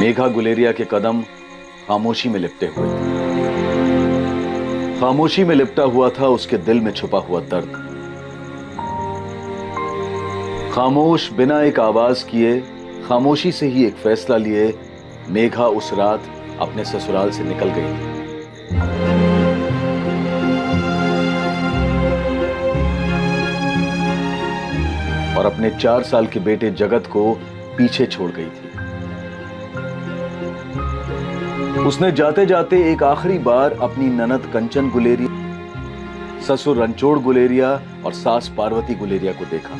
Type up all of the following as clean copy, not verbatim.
मेघा गुलेरिया के कदम खामोशी में लिपटे हुए थे। खामोशी में लिपटा हुआ था उसके दिल में छुपा हुआ दर्द। खामोश, बिना एक आवाज किए, खामोशी से ही एक फैसला लिए मेघा उस रात अपने ससुराल से निकल गई थी। और अपने 4 साल के बेटे जगत को पीछे छोड़ गई थी। उसने जाते जाते एक आखिरी बार अपनी ननद कंचन गुलेरिया, ससुर रणछोड़ गुलेरिया और सास पार्वती गुलेरिया को देखा।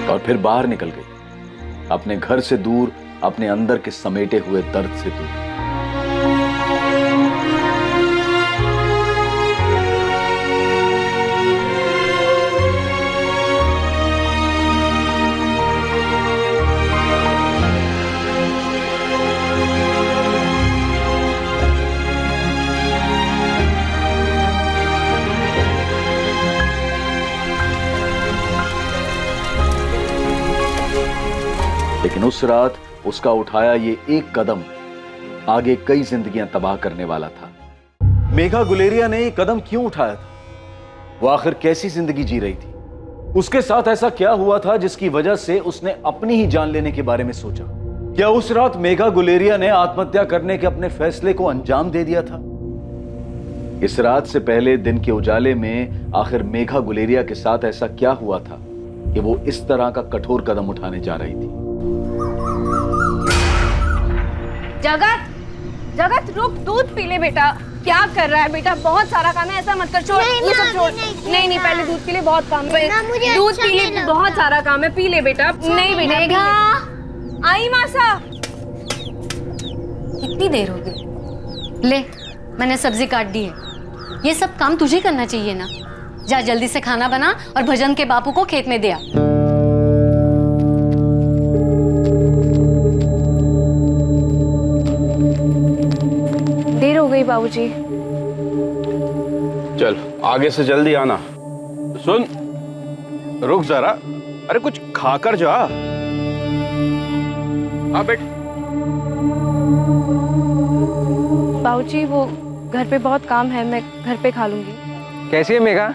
और फिर बाहर निकल गई, अपने घर से दूर, अपने अंदर के समेटे हुए दर्द से दूर। लेकिन उस रात उसका उठाया ये एक कदम आगे कई जिंदगियां तबाह करने वाला था। मेघा गुलेरिया ने ये कदम क्यों उठाया था? वो आखिर कैसी जिंदगी जी रही थी? उसके साथ ऐसा क्या हुआ था जिसकी वजह से उसने अपनी ही जान लेने के बारे में सोचा? क्या उस रात मेघा गुलेरिया ने आत्महत्या करने के अपने फैसले को अंजाम दे दिया था? इस रात से पहले दिन के उजाले में आखिर मेघा गुलेरिया के साथ ऐसा क्या हुआ था कि वो इस तरह का कठोर कदम उठाने जा रही थी? जगत, जगत रुक, दूध पी ले बेटा। क्या कर रहा है बेटा? बहुत सारा काम है, ऐसा मत कर। छोड़, ये सब छोड़। नहीं, पहले दूध पी ले, बहुत काम है। दूध पी ले, बहुत सारा काम है, पी ले बेटा। नहीं बेटा, मेघा आई मासा। कितनी देर हो गई? ले, मैंने सब्जी काट दी है। ये सब काम तुझे करना चाहिए ना। जा जल्दी से खाना बना और भजन के बापू को खेत में दे आ। देर हो गई बाबूजी। चल आगे से जल्दी आना। सुन, रुक जरा। अरे कुछ खाकर जा। हाँ बेट। बाबूजी वो घर पे बहुत काम है, मैं घर पे खा लूंगी। कैसी है मेघा?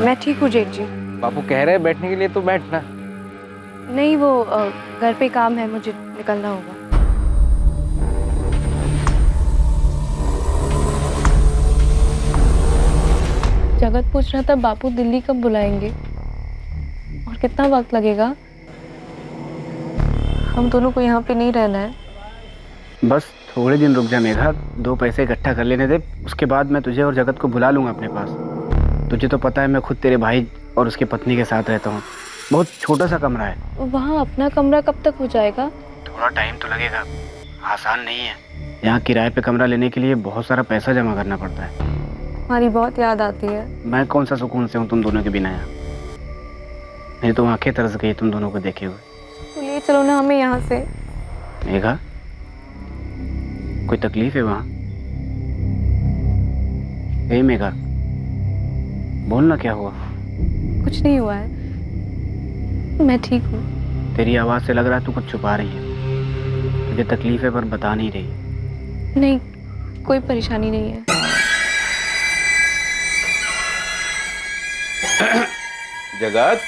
मैं ठीक हूँ जेठ जी। बापू कह रहे हैं बैठने के लिए, तो बैठ ना। नहीं वो घर पे काम है, मुझे निकलना होगा। जगत पूछ रहा था बापू दिल्ली कब बुलाएंगे और कितना वक्त लगेगा? हम दोनों को यहाँ पे नहीं रहना है। बस थोड़े दिन रुक जा मेघा, 2 पैसे इकट्ठा कर लेने दे। उसके बाद मैं तुझे और जगत को बुला लूंगा अपने पास। तुझे तो पता है मैं खुद तेरे भाई और उसकी पत्नी के साथ रहता हूँ। बहुत छोटा सा कमरा है। वहाँ अपना कमरा कब तक हो जाएगा? थोड़ा टाइम तो लगेगा, आसान नहीं है। यहाँ किराए पे कमरा लेने के लिए बहुत सारा पैसा जमा करना पड़ता है। हमारी बहुत याद आती है। मैं कौन सा सुकून से हूँ तुम दोनों के बिना यहाँ। मेरी तो आंखें तरस गई तुम दोनों को देखे हुए। तो ले चलो ना हमें यहाँ से। मेघा, कोई तकलीफ है वहाँ? ए मेघा, बोलना क्या हुआ? कुछ नहीं हुआ है, मैं ठीक हूँ। तेरी आवाज से लग रहा है तू कुछ छुपा रही है। मुझे तकलीफ है पर बता नहीं रही। नहीं, कोई परेशानी नहीं है। जगत।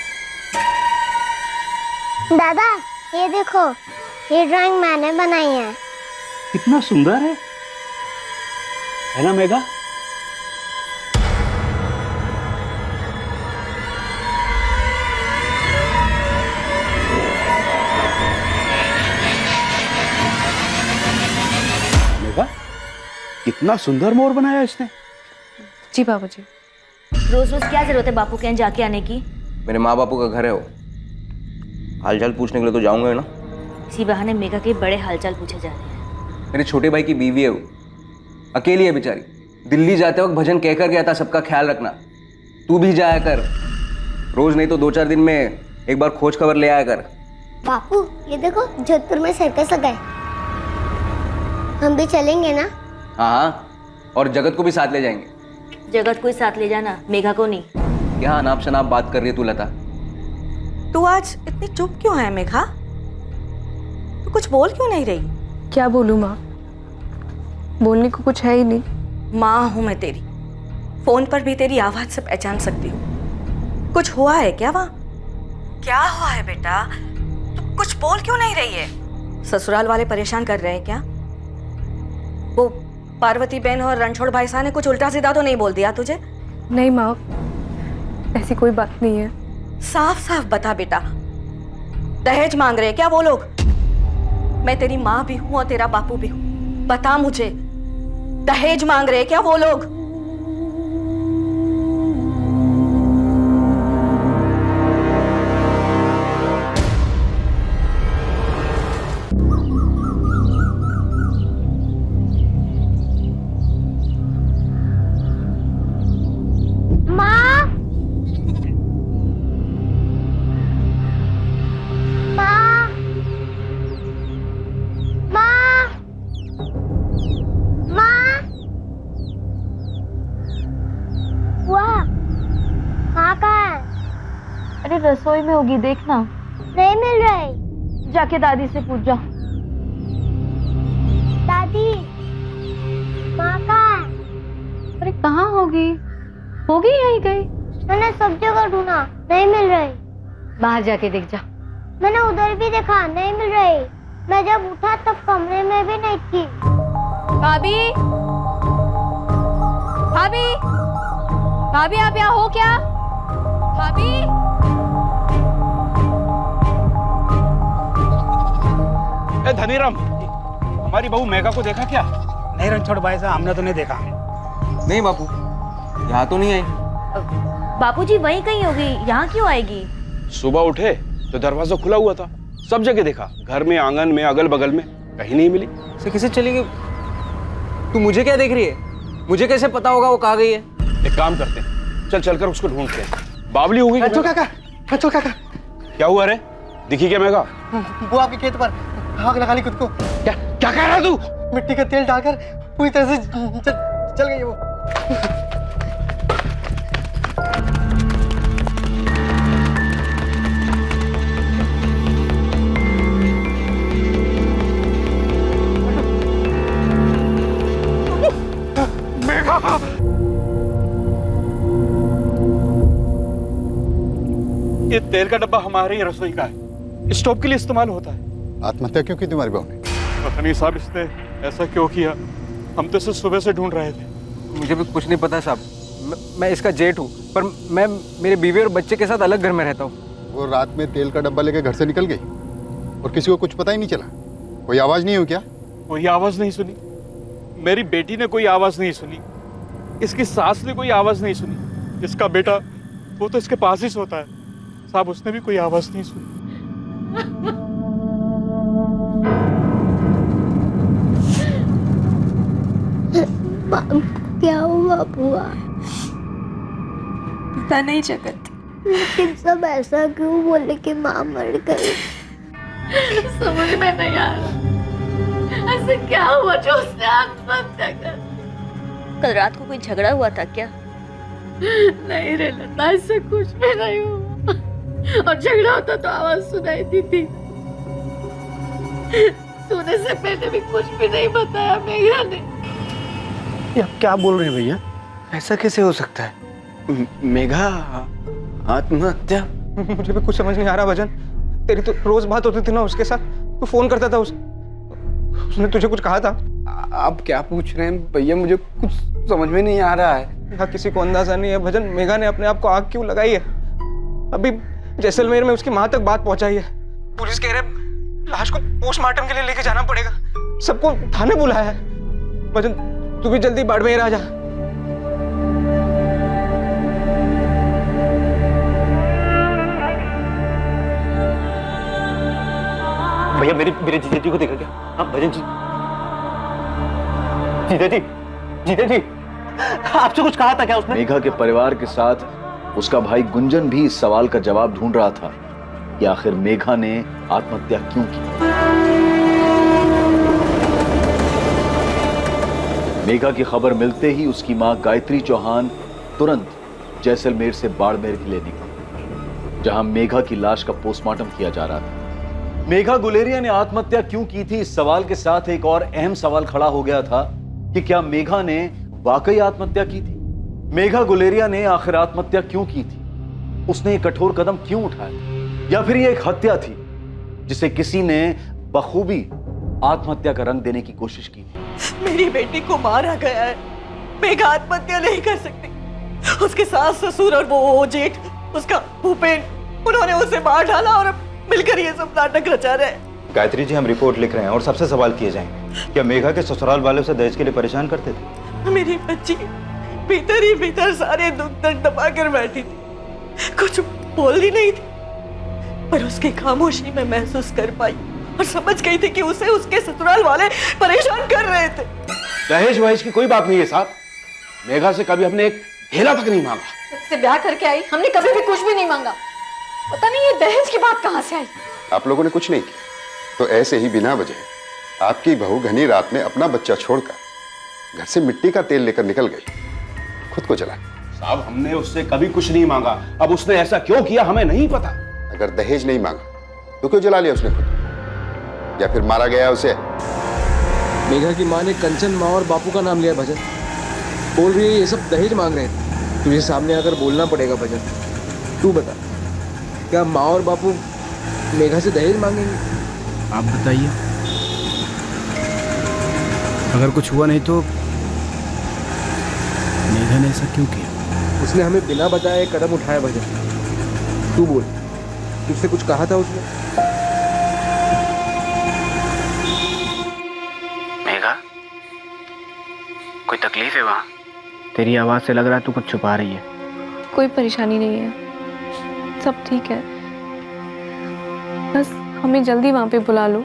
दादा ये देखो, ये ड्राइंग मैंने बनाई है। कितना सुंदर है ना मेघा? मेघा, कितना सुंदर मोर बनाया इसने। जी बाबूजी। रोज रोज क्या जरूरत है बापू के यहाँ जाके आने की? मेरे माँ बापू का घर है, वो हालचाल पूछने के लिए तो जाऊंगा ना। इसी बहाने मेघा के बड़े हालचाल पूछे जा रहे हैं। मेरे छोटे भाई की बीवी है, वो अकेली है बेचारी। दिल्ली जाते वक्त भजन कहकर गया था सबका ख्याल रखना, तू भी जाया कर। रोज नहीं तो 2-4 दिन में एक बार खोज खबर ले आया कर। बापू ये देखो जोधपुर में सर्कस लगा है, हम भी चलेंगे ना? हाँ, और जगत को भी साथ ले जाएंगे। जगत को ही साथ ले जाना, मेघा को नहीं। क्या अनाप शनाप बात कर रही है तू लता? तू आज इतनी चुप क्यों है मेघा? तू कुछ बोल क्यों नहीं रही? क्या बोलूं माँ, बोलने को कुछ है ही नहीं। माँ हूं मैं तेरी, फोन पर भी तेरी आवाज से पहचान सकती हूँ। कुछ हुआ है क्या वहाँ? क्या हुआ है बेटा? तू कुछ बोल क्यों नहीं रही है? ससुराल वाले परेशान कर रहे हैं क्या? वो पार्वती बहन और रणछोड़ भाई साहब ने कुछ उल्टा सीधा तो नहीं बोल दिया तुझे? नहीं माँ, ऐसी कोई बात नहीं है। साफ साफ बता बेटा, दहेज मांग रहे हैं क्या वो लोग? मैं तेरी माँ भी हूं और तेरा बापू भी हूं, बता मुझे, दहेज मांग रहे हैं क्या वो लोग? माँ, माँ, माँ, माँ, वाह, माँ कहाँ है? अरे रसोई में होगी, देखना। नहीं मिल रही। जाके दादी से पूछ जा। दादी, माँ कहाँ है? अरे कहाँ होगी? होगी यहीं कहीं। मैंने सब जगह ढूंढा, नहीं मिल रही। बाहर जाके देख जा। मैंने उधर भी देखा, नहीं मिल रही। मैं जब उठा तब कमरे में भी नहीं थी। भाभी, भाभी, भाभी आप यहाँ हो क्या? भाभी, ए धनीराम, हमारी बहू मेघा को देखा क्या? नहीं रणछोड़ भाई साहब, हमने तो नहीं देखा। नहीं बापू, यहाँ तो नहीं आई। बापूजी वहीं कहीं होगी, यहाँ क्यों आएगी? सुबह उठे तो दरवाजा खुला हुआ था, सब जगह देखा, घर में, आंगन में, अगल बगल में, कहीं नहीं मिली। से किसे चली गई? तू मुझे क्या देख रही है? मुझे कैसे पता होगा वो कहाँ गई है? एक काम करते हैं, चल चलकर उसको ढूंढते हैं। बावली हो गई काका, क्या हुआ रे? दिखी क्या मेघा? वो आपके खेत पर आग लगा ली खुद को। क्या क्या कह रहा है तू? मिट्टी का तेल डालकर पूरी तरह से चल गई वो। ये तेल का डब्बा हमारे ही रसोई का है, स्टोव के लिए इस्तेमाल होता है। आत्महत्या क्यों की तुम्हारी बहू ने? पता नहीं साहब, इसने ऐसा क्यों किया, हम तो इसे सुबह से ढूंढ रहे थे। मुझे भी कुछ नहीं पता साहब। मैं इसका जेठ हूँ, पर मैं मेरे बीवी और बच्चे के साथ अलग घर में रहता हूँ। वो रात में तेल का डब्बा लेकर घर से निकल गई और किसी को कुछ पता ही नहीं चला? कोई आवाज नहीं हुई क्या? कोई आवाज नहीं सुनी, मेरी बेटी ने कोई आवाज नहीं सुनी, इसकी सास ने कोई आवाज नहीं सुनी, इसका बेटा वो तो इसके पास ही सोता है साहब, उसने भी कोई आवाज नहीं सुनी। क्या हुआ बुआ? पता नहीं जगत, लेकिन सब ऐसा क्यों बोले कि माँ मर गई? समझ में नहीं आ रहा, ऐसे क्या हुआ जो उसने आत्महत्या कर? कल रात को कोई झगड़ा हुआ था क्या? नहीं रे लता, ऐसे कुछ भी नहीं हुआ, और झगड़ा होता तो आवाज सुनाई दी थी। सोने से पहले भी कुछ भी नहीं बताया मेघा ने। ये आप क्या बोल रहे हैं भैया? ऐसा कैसे हो सकता है? मेघा आत्महत्या? मुझे भी कुछ समझ नहीं आ रहा भजन। तेरी तो रोज बात होती थी ना उसके साथ, तू फोन करता था उसने तुझे कुछ कहा था? आप क्या पूछ रहे हैं भैया? मुझे कुछ समझ में नहीं आ रहा है। यहाँ किसी को अंदाजा नहीं है भजन, मेघा ने अपने आप को आग क्यों लगाई है? अभी जैसलमेर में उसकी माँ तक बात पहुंचाई है। पुलिस कह रहे लाश को पोस्टमार्टम के लिए लेके जाना पड़ेगा, सबको थाने बुलाया है। भजन तू भी जल्दी बाड़मेर आ जा। भैया मेरे जीजा जी को देखा क्या? हाँ भजन जी, जीजा जी, जीजा जी, आपसे कुछ कहा था क्या उसने? मेघा के परिवार के साथ उसका भाई गुंजन भी इस सवाल का जवाब ढूंढ रहा था कि आखिर मेघा ने आत्महत्या क्यों की। मेघा की खबर मिलते ही उसकी मां गायत्री चौहान तुरंत जैसलमेर से बाड़मेर के लिए निकली, जहां मेघा की लाश का पोस्टमार्टम किया जा रहा था। मेघा गुलेरिया ने आत्महत्या क्यों की थी, इस सवाल के साथ एक और अहम सवाल खड़ा हो गया था कि क्या मेघा ने वाकई आत्महत्या की थी? मेघा गुलेरिया ने आखिर आत्महत्या क्यों की थी? उसने एक कठोर कदम क्यों उठाया? या फिर यह एक हत्या थी जिसे किसी ने बखूबी आत्महत्या का रंग देने की कोशिश की? मेरी बेटी को मारा गया है, मेघा आत्महत्या नहीं कर सकती। उसके सास ससुर और वो जेठ, उसका भूपेन, उन्होंने उसे मार डाला और अब मिलकर ये सब नाटक रचा रहे हैं। गायत्री जी, हम रिपोर्ट लिख रहे हैं और सबसे सवाल किए जाएंगे। क्या मेघा के ससुराल वाले उसे दहेज के लिए परेशान करते थे? मेरी बच्ची भीतर ही भीतर सारे दुख दर्द दबा कर बैठी थी, कुछ बोलती नहीं थी, पर उसकी खामोशी में महसूस कर पाई और समझ गई थी कि उसे उसके ससुराल वाले परेशान कर रहे थे। दहेज वहेज की कोई बात नहीं है साहब। मेघा से कभी हमने एक ढेला तक नहीं मांगा। से ब्याह करके आई, हमने कभी भी कुछ भी नहीं मांगा। पता नहीं ये दहेज की बात कहां से आई। आप लोगों ने कुछ नहीं किया तो ऐसे ही बिना वजह आपकी बहू घनी रात में अपना बच्चा छोड़कर घर से मिट्टी का तेल लेकर निकल गई, खुद को जला। साहब, हमने उससे कभी कुछ नहीं मांगा, अब उसने ऐसा क्यों किया हमें नहीं पता। अगर दहेज नहीं मांगा तो क्यों जला लिया उसने खुद, या फिर मारा गया उसे? मेघा की माँ ने कंचन माँ और बापू का नाम लिया भजन, बोल रही है ये सब दहेज मांग रहे थे। तुझे सामने आकर बोलना पड़ेगा भजन। तू बता, क्या माँ और बापू मेघा से दहेज मांगेंगे? आप बताइए। अगर कुछ हुआ नहीं तो मेघा ने ऐसा क्यों किया? उसने हमें बिना बताए कदम उठाया भजन। तू बोल, तुझसे कुछ कहा था उसने? मेघा, कोई तकलीफ है वहाँ? तेरी आवाज से लग रहा है तू कुछ छुपा रही है। कोई परेशानी नहीं है, सब ठीक है, बस हमें जल्दी वहां पे बुला लो।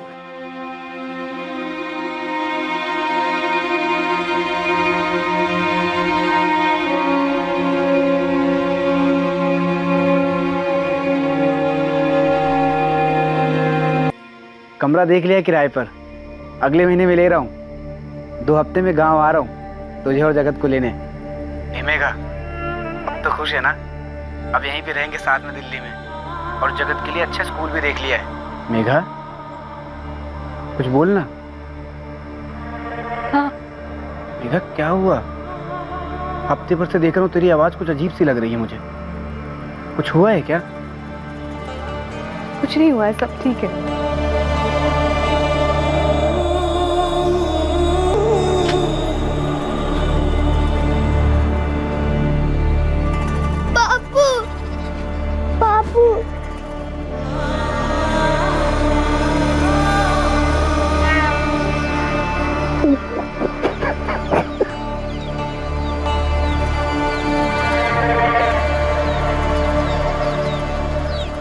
कमरा देख लिया किराए पर, अगले महीने में ले रहा हूँ। 2 हफ्ते में गांव आ रहा हूँ तुझे और जगत को लेने। मेघा, अब तो खुश है ना? अब यहीं पे रहेंगे साथ में दिल्ली में, और जगत के लिए अच्छा स्कूल भी देख लिया है। मेघा, कुछ बोलना। हाँ। मेघा, क्या हुआ? हफ्ते भर से देख रहा हूँ तेरी आवाज कुछ अजीब सी लग रही है मुझे। कुछ हुआ है क्या? कुछ नहीं हुआ है, सब ठीक है।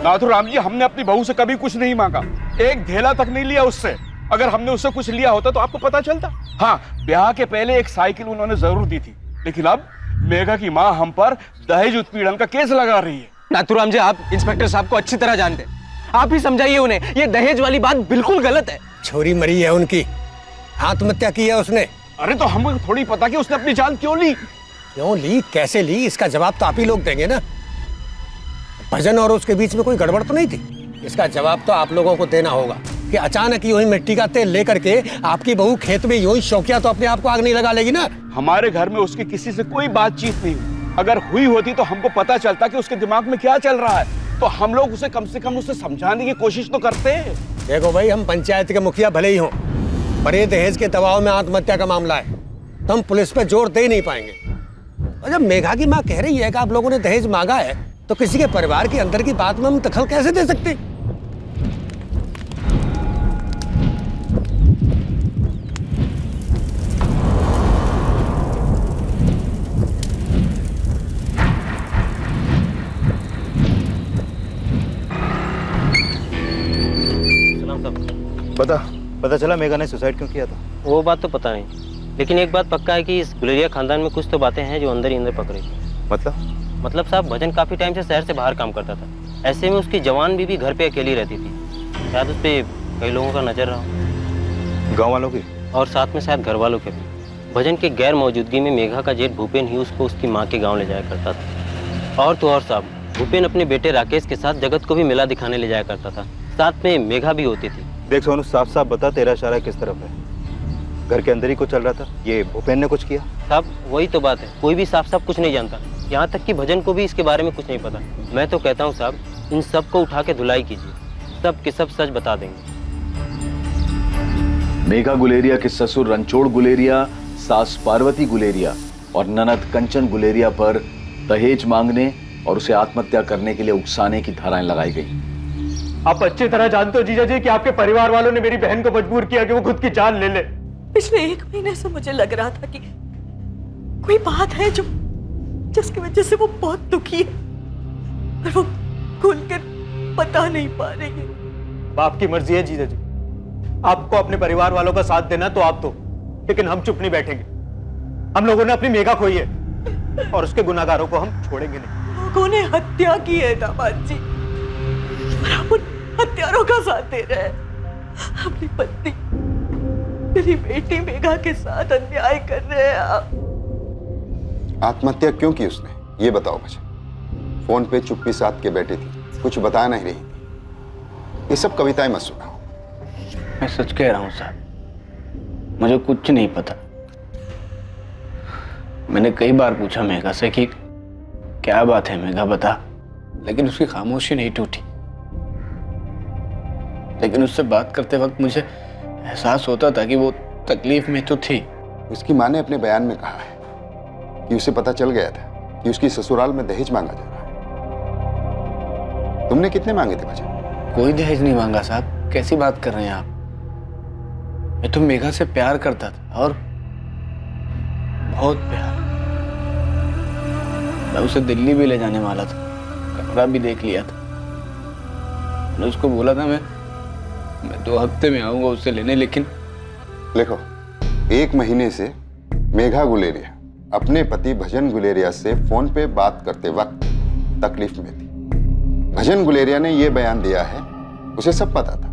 नाथुराम जी, हमने अपनी बहू से कभी कुछ नहीं मांगा, एक ढेला तक नहीं लिया उससे। अगर हमने उससे कुछ लिया होता तो आपको पता चलता। हाँ, ब्याह के पहले एक साइकिल उन्होंने जरूर दी थी, लेकिन अब मेघा की माँ हम पर दहेज उत्पीड़न का केस लगा रही है। नाथुराम जी, आप इंस्पेक्टर साहब को अच्छी तरह जानते हैं, आप ही समझाइए उन्हें, ये दहेज वाली बात बिल्कुल गलत है। छोरी मरी है उनकी, आत्महत्या की है उसने। अरे तो हमको थोड़ी पता कि उसने अपनी जान क्यों ली। क्यों ली, कैसे ली, इसका जवाब तो आप ही लोग देंगे ना। भजन और उसके बीच में कोई गड़बड़ तो नहीं थी? इसका जवाब तो आप लोगों को देना होगा कि अचानक यूं ही मिट्टी का तेल लेकर के आपकी बहू खेत में यूं ही शौकिया तो अपने आप को आग नहीं लगा लेगी ना। हमारे घर में उसकी किसी से कोई बातचीत नहीं हुई। अगर हुई होती तो हमको पता चलता कि उसके दिमाग में क्या चल रहा है, तो हम लोग उसे कम से कम उसे समझाने की कोशिश तो करते हैं। देखो भाई, हम पंचायत के मुखिया भले ही हों, पर ये दहेज के दबाव में आत्महत्या का मामला है, तो हम पुलिस पे जोर दे ही नहीं पाएंगे। और जब मेघा की माँ कह रही है कि आप लोगों ने दहेज मांगा है, तो किसी के परिवार के अंदर की बात में हम दखल कैसे दे सकते? पता चला मेघा ने सुसाइड क्यों किया था? वो बात तो पता नहीं, लेकिन एक बात पक्का है कि इस गुलेरिया खानदान में कुछ तो बातें हैं जो अंदर ही अंदर पक रही। मतलब? मतलब साहब भजन काफी टाइम से शहर से बाहर काम करता था। ऐसे में उसकी जवान बीवी घर पे अकेली रहती थी। शायद उस पे कई लोगों का नजर रहा, गांव वालों की और साथ में शायद घर वालों के भी। भजन के गैर मौजूदगी में मेघा का जेठ भूपेन ही उसको उसकी माँ के गाँव ले जाया करता था। और तो और साहब, भूपेन अपने बेटे राकेश के साथ जगत को भी मेला दिखाने ले जाया करता था। साथ में मेघा भी होती थी। देख सोनू, साफ साफ बता तेरा इशारा किस तरफ है? घर के अंदर ही कुछ चल रहा था? ये भूपेन ने कुछ किया? साहब वही तो बात है, कोई भी साफ साफ कुछ नहीं जानता। यहाँ तक कि भजन को भी इसके बारे में कुछ नहीं पता। मैं तो कहता हूँ साहब, इन सब को उठा के धुलाई कीजिए, सब के सब सच बता देंगे। मेघा गुलेरिया के ससुर रणछोड़ गुलेरिया, सास पार्वती गुलेरिया और ननद कंचन गुलेरिया पर दहेज मांगने और उसे आत्महत्या करने के लिए उकसाने की धाराएं लगाई गई। आप अच्छी तरह जानते हो जीजा जी कि आपके परिवार वालों ने मेरी बहन को मजबूर किया कि वो खुद की जान ले ले। पिछले 1 महीने से मुझे लग रहा था कि कोई बात है जो जिसकी वजह से वो बहुत दुखी है, और वो खुलकर बता नहीं पा रही है। बाप की मर्जी है जीजा जी, आपको अपने परिवार वालों का साथ देना तो आप दो, लेकिन हम चुप नहीं बैठेंगे। हम लोगों ने अपनी मेघा खोई है और उसके गुनाहगारों को हम छोड़ेंगे नहीं। लोगों ने हत्या की है दामाद जी, और आप उन हत्यारों का साथ दे रहे हैं। अपनी पत्नी, मेरी बेटी मेघा के साथ अन्याय कर रहे हैं आप। आत्महत्या क्यों की उसने, ये बताओ भजन। फोन पे चुप्पी साध के बैठी थी, कुछ बता नहीं रही थी। ये सब कविताएं मत सुनाओ। मैं सच कह रहा हूँ साहब, मुझे कुछ नहीं पता। मैंने कई बार पूछा मेघा से कि क्या बात है मेघा बता, लेकिन उसकी खामोशी नहीं टूटी। लेकिन उससे बात करते वक्त मुझे एहसास होता था कि वो तकलीफ में तो थी। उसकी माँ ने अपने बयान में कहा है कि उसे पता चल गया था कि उसकी ससुराल में दहेज मांगा जा रहा है। तुमने कितने मांगे थे भजन? कोई दहेज नहीं मांगा साहब, कैसी बात कर रहे हैं आप? मैं तो मेघा से प्यार करता था, और बहुत प्यार। मैं उसे दिल्ली भी ले जाने वाला था, कमरा भी देख लिया था। मैंने उसको बोला था मैं 2 हफ्ते में आऊंगा उससे लेने, लेकिन देखो, 1 महीने से मेघा गुलेरिया अपने पति भजन गुलेरिया से फोन पे बात करते वक्त तकलीफ में थी। भजन गुलेरिया ने यह बयान दिया है, उसे सब पता था।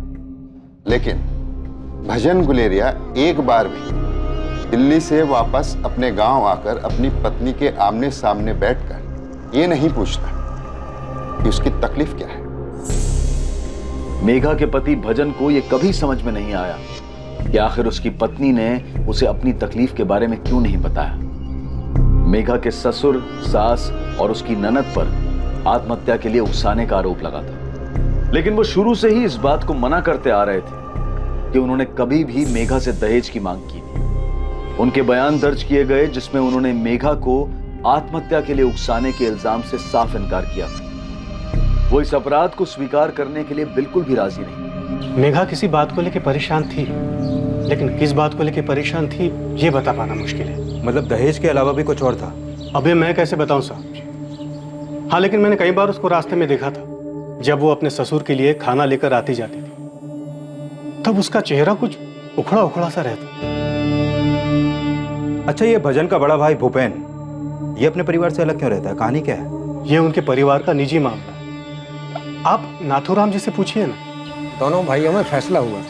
लेकिन भजन गुलेरिया एक बार भी दिल्ली से वापस अपने गांव आकर अपनी पत्नी के आमने सामने बैठकर ये नहीं पूछता कि उसकी तकलीफ क्या है। मेघा के पति भजन को यह कभी समझ में नहीं आया कि आखिर उसकी पत्नी ने उसे अपनी तकलीफ के बारे में क्यों नहीं बताया। मेघा के ससुर, सास और उसकी ननद पर आत्महत्या के लिए उकसाने का आरोप लगा था, लेकिन वो शुरू से ही इस बात को मना करते आ रहे थे कि उन्होंने कभी भी मेघा से दहेज की मांग की थी। उनके बयान दर्ज किए गए जिसमें उन्होंने मेघा को आत्महत्या के लिए उकसाने के इल्जाम से साफ इनकार किया था। वो इस अपराध को स्वीकार करने के लिए बिल्कुल भी राजी नहीं। मेघा किसी बात को लेकर परेशान थी, लेकिन किस बात को लेकर परेशान थी ये बता पाना मुश्किल है। मतलब दहेज के अलावा भी कुछ और था? अबे मैं कैसे बताऊं साहब। हाँ, लेकिन मैंने कई बार उसको रास्ते में देखा था, जब वो अपने ससुर के लिए खाना लेकर आती जाती थी, तब उसका चेहरा कुछ उखड़ा उखड़ा सा रहता। अच्छा, ये भजन का बड़ा भाई भूपेन, ये अपने परिवार से अलग क्यों रहता है? कहानी क्या है? ये उनके परिवार का निजी मामला है, आप नाथूराम जी से पूछिए ना। दोनों भाइयों में फैसला हुआ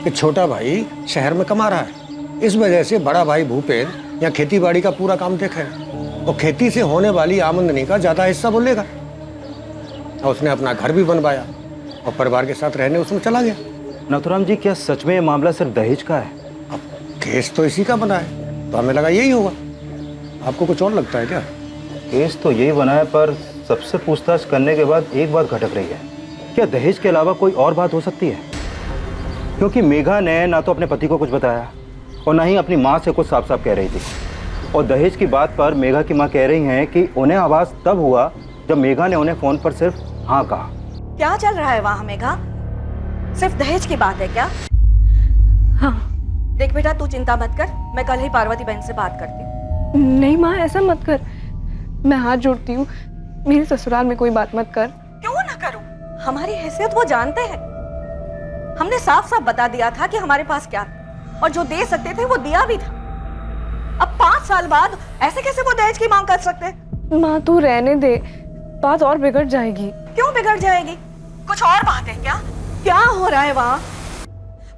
कि छोटा भाई शहर में कमा रहा है, इस वजह से बड़ा भाई भूपेन यहाँ खेती बाड़ी का पूरा काम देखेगा और खेती से होने वाली आमदनी का ज्यादा हिस्सा बोलेगा। और उसने अपना घर भी बनवाया और परिवार के साथ रहने उसमें चला गया। नाथूराम जी, क्या सच में ये मामला सिर्फ दहेज का है? अब केस तो इसी का बना है, तो हमें लगा यही होगा। आपको कुछ और लगता है क्या? केस तो यही बना है, पर सबसे पूछताछ करने के बाद एक बात खटक रही है। क्या दहेज के अलावा कोई और बात हो सकती है? क्योंकि मेघा ने ना तो अपने पति को कुछ बताया और ना ही अपनी माँ से कुछ साफ साफ कह रही थी। और दहेज की बात पर मेघा की माँ कह रही हैं कि उन्हें आवाज़ तब हुआ जब मेघा ने उन्हें फ़ोन पर सिर्फ हाँ कहा। क्या चल रहा है वहाँ मेघा? सिर्फ दहेज की बात है क्या? हाँ। देख बेटा, तू चिंता मत कर, मैं कल ही पार्वती बहन से बात करती हूँ। नहीं माँ, ऐसा मत कर, मैं हाथ जोड़ती हूँ, मेरे ससुराल में कोई बात मत कर। क्यों ना करूँ? हमारी हैसियत वो जानते हैं। हमने साफ साफ बता दिया था कि हमारे पास क्या था, और जो दे सकते थे वो दिया भी था। अब 5 साल बाद ऐसे कैसे वो दहेज की मांग कर सकते? माँ तू रहने दे, बात और बिगड़ जाएगी। क्यों बिगड़ जाएगी? कुछ और बात है क्या? क्या हो रहा है वहाँ?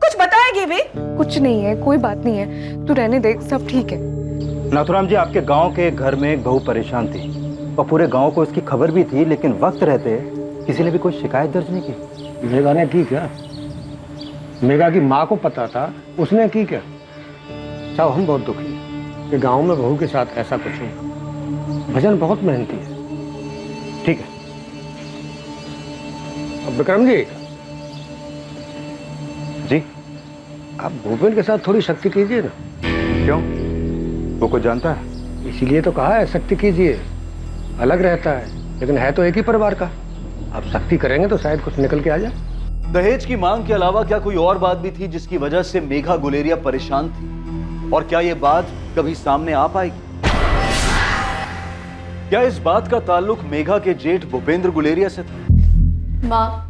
कुछ बताएगी भी? कुछ नहीं है, कोई बात नहीं है, तू रहने दे, सब ठीक है। नाथुराम जी, आपके गांव के घर में एक बहू परेशान थी और पूरे गांव को इसकी खबर भी थी, लेकिन वक्त रहते किसी ने भी कोई शिकायत दर्ज नहीं की। मेघा ने की क्या? मेघा की माँ को पता था, उसने की क्या? साहब, हम बहुत दुखी हैं कि गांव में बहू के साथ ऐसा कुछ हुआ। भजन बहुत मेहनती है। ठीक है। अब विक्रम जी जी, आप भूपेन के साथ थोड़ी सख्ती कीजिए ना। क्यों? वो कुछ जानता है? इसीलिए तो कहा है सख्ती कीजिए। अलग रहता है लेकिन है तो एक ही परिवार का। आप सख्ती करेंगे तो शायद कुछ निकल के आ जाए। दहेज की मांग के अलावा क्या कोई और बात भी थी जिसकी वजह से मेघा गुलेरिया परेशान थी? और क्या यह बात कभी सामने आ पाएगी? क्या इस बात का ताल्लुक मेघा के जेठ भूपेंद्र गुलेरिया से था? माँ,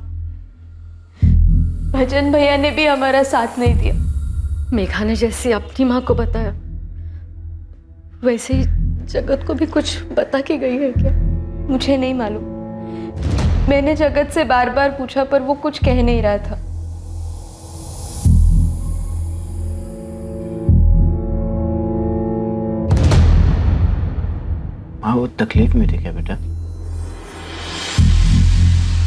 भजन भैया ने भी हमारा साथ नहीं दिया। मेघा ने जैसे अपनी माँ को बताया, वैसे ही जगत को भी कुछ बता के गई है क्या? मुझे नहीं मालूम, मैंने जगत से बार बार पूछा पर वो कुछ कह नहीं रहा था। हाँ, वो तकलीफ में थी क्या बेटा?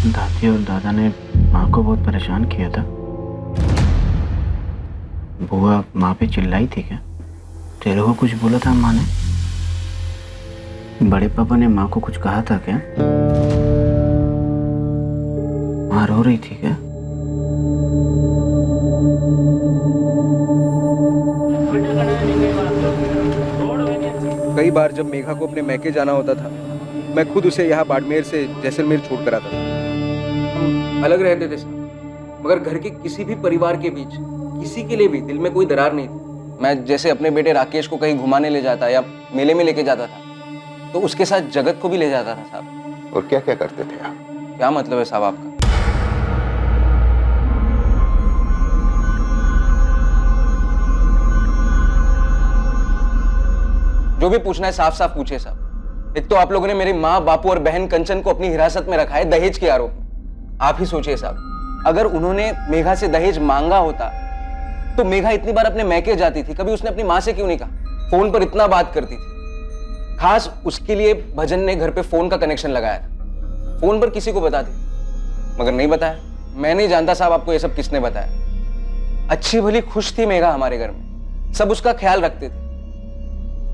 दादी और दादा ने माँ को बहुत परेशान किया था। बुआ माँ पे चिल्लाई थी क्या? तेरे को कुछ बोला था माँ ने? बड़े पापा ने माँ को कुछ कहा था क्या? माँ रो रही थी क्या? कई बार जब मेघा को अपने मैके जाना होता था, मैं खुद उसे यहाँ बाड़मेर से जैसलमेर छोड़ कर आता था। हम अलग रहते थे साहब, मगर घर के किसी भी परिवार के बीच किसी के लिए भी दिल में कोई दरार नहीं थी। मैं जैसे अपने बेटे राकेश को कहीं घुमाने ले जाता या मेले में लेके जाता था, तो उसके साथ जगत को भी ले जाता था साहब। और क्या क्या करते थे आप? क्या मतलब है साहब आपका? जो भी पूछना है साफ साफ पूछिए साहब। एक तो आप लोगों ने मेरी माँ, बापू और बहन कंचन को अपनी हिरासत में रखा है दहेज के आरोप में। आप ही सोचिए साहब, अगर उन्होंने मेघा से दहेज मांगा होता तो मेघा इतनी बार अपने मैके जाती थी, कभी उसने अपनी माँ से क्यों नहीं कहा? फोन पर इतना बात करती थी। खास उसके लिए भजन ने घर पे फोन का कनेक्शन लगाया था। फोन पर किसी को बता दी, मगर नहीं बताया। मैं नहीं जानता साहब आपको ये सब किसने बताया। अच्छी भली खुश थी मेघा हमारे घर में, सब उसका ख्याल रखते थे,